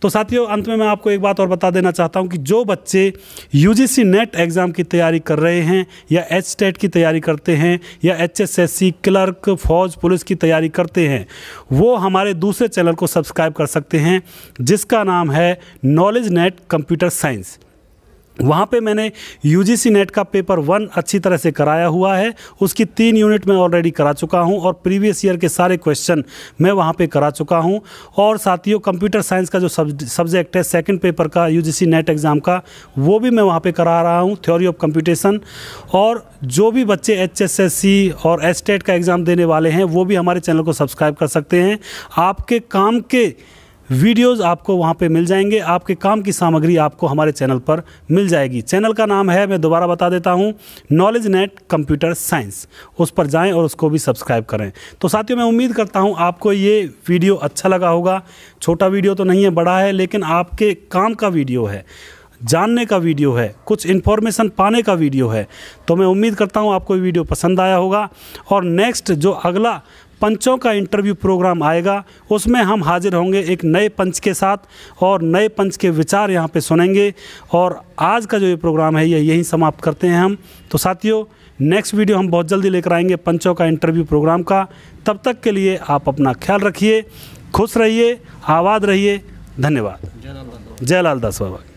तो साथियों, अंत में मैं आपको एक बात और बता देना चाहता हूं कि जो बच्चे यूजीसी नेट एग्ज़ाम की तैयारी कर रहे हैं या एचटेट की तैयारी करते हैं या एचएसएससी, क्लर्क, फौज, पुलिस की तैयारी करते हैं, वो हमारे दूसरे चैनल को सब्सक्राइब कर सकते हैं जिसका नाम है नॉलेज नेट कंप्यूटर साइंस। वहाँ पे मैंने यूजीसी नेट का पेपर 1 अच्छी तरह से कराया हुआ है, उसकी 3 यूनिट मैं ऑलरेडी करा चुका हूँ और प्रीवियस ईयर के सारे क्वेश्चन मैं वहाँ पे करा चुका हूँ। और साथियों, कंप्यूटर साइंस का जो सब्जेक्ट है सेकंड पेपर का यूजीसी नेट एग्ज़ाम का, वो भी मैं वहाँ पे करा रहा हूँ, थ्योरी ऑफ कंप्यूटेशन। और जो भी बच्चे एचएसएससी और एचटेट का एग्ज़ाम देने वाले हैं वो भी हमारे चैनल को सब्सक्राइब कर सकते हैं। आपके काम के वीडियोस आपको वहाँ पे मिल जाएंगे, आपके काम की सामग्री आपको हमारे चैनल पर मिल जाएगी। चैनल का नाम है, मैं दोबारा बता देता हूँ, नॉलेज नेट कंप्यूटर साइंस। उस पर जाएं और उसको भी सब्सक्राइब करें। तो साथियों, मैं उम्मीद करता हूँ आपको ये वीडियो अच्छा लगा होगा। छोटा वीडियो तो नहीं है, बड़ा है, लेकिन आपके काम का वीडियो है, जानने का वीडियो है, कुछ इन्फॉर्मेशन पाने का वीडियो है। तो मैं उम्मीद करता हूँ आपको ये वीडियो पसंद आया होगा। और नेक्स्ट जो अगला पंचों का इंटरव्यू प्रोग्राम आएगा उसमें हम हाजिर होंगे एक नए पंच के साथ और नए पंच के विचार यहाँ पे सुनेंगे। और आज का जो ये प्रोग्राम है ये यहीं समाप्त करते हैं हम। तो साथियों, नेक्स्ट वीडियो हम बहुत जल्दी लेकर आएंगे पंचों का इंटरव्यू प्रोग्राम का। तब तक के लिए आप अपना ख्याल रखिए, खुश रहिए, आबाद रहिए। धन्यवाद। जय लाल दास बाबा।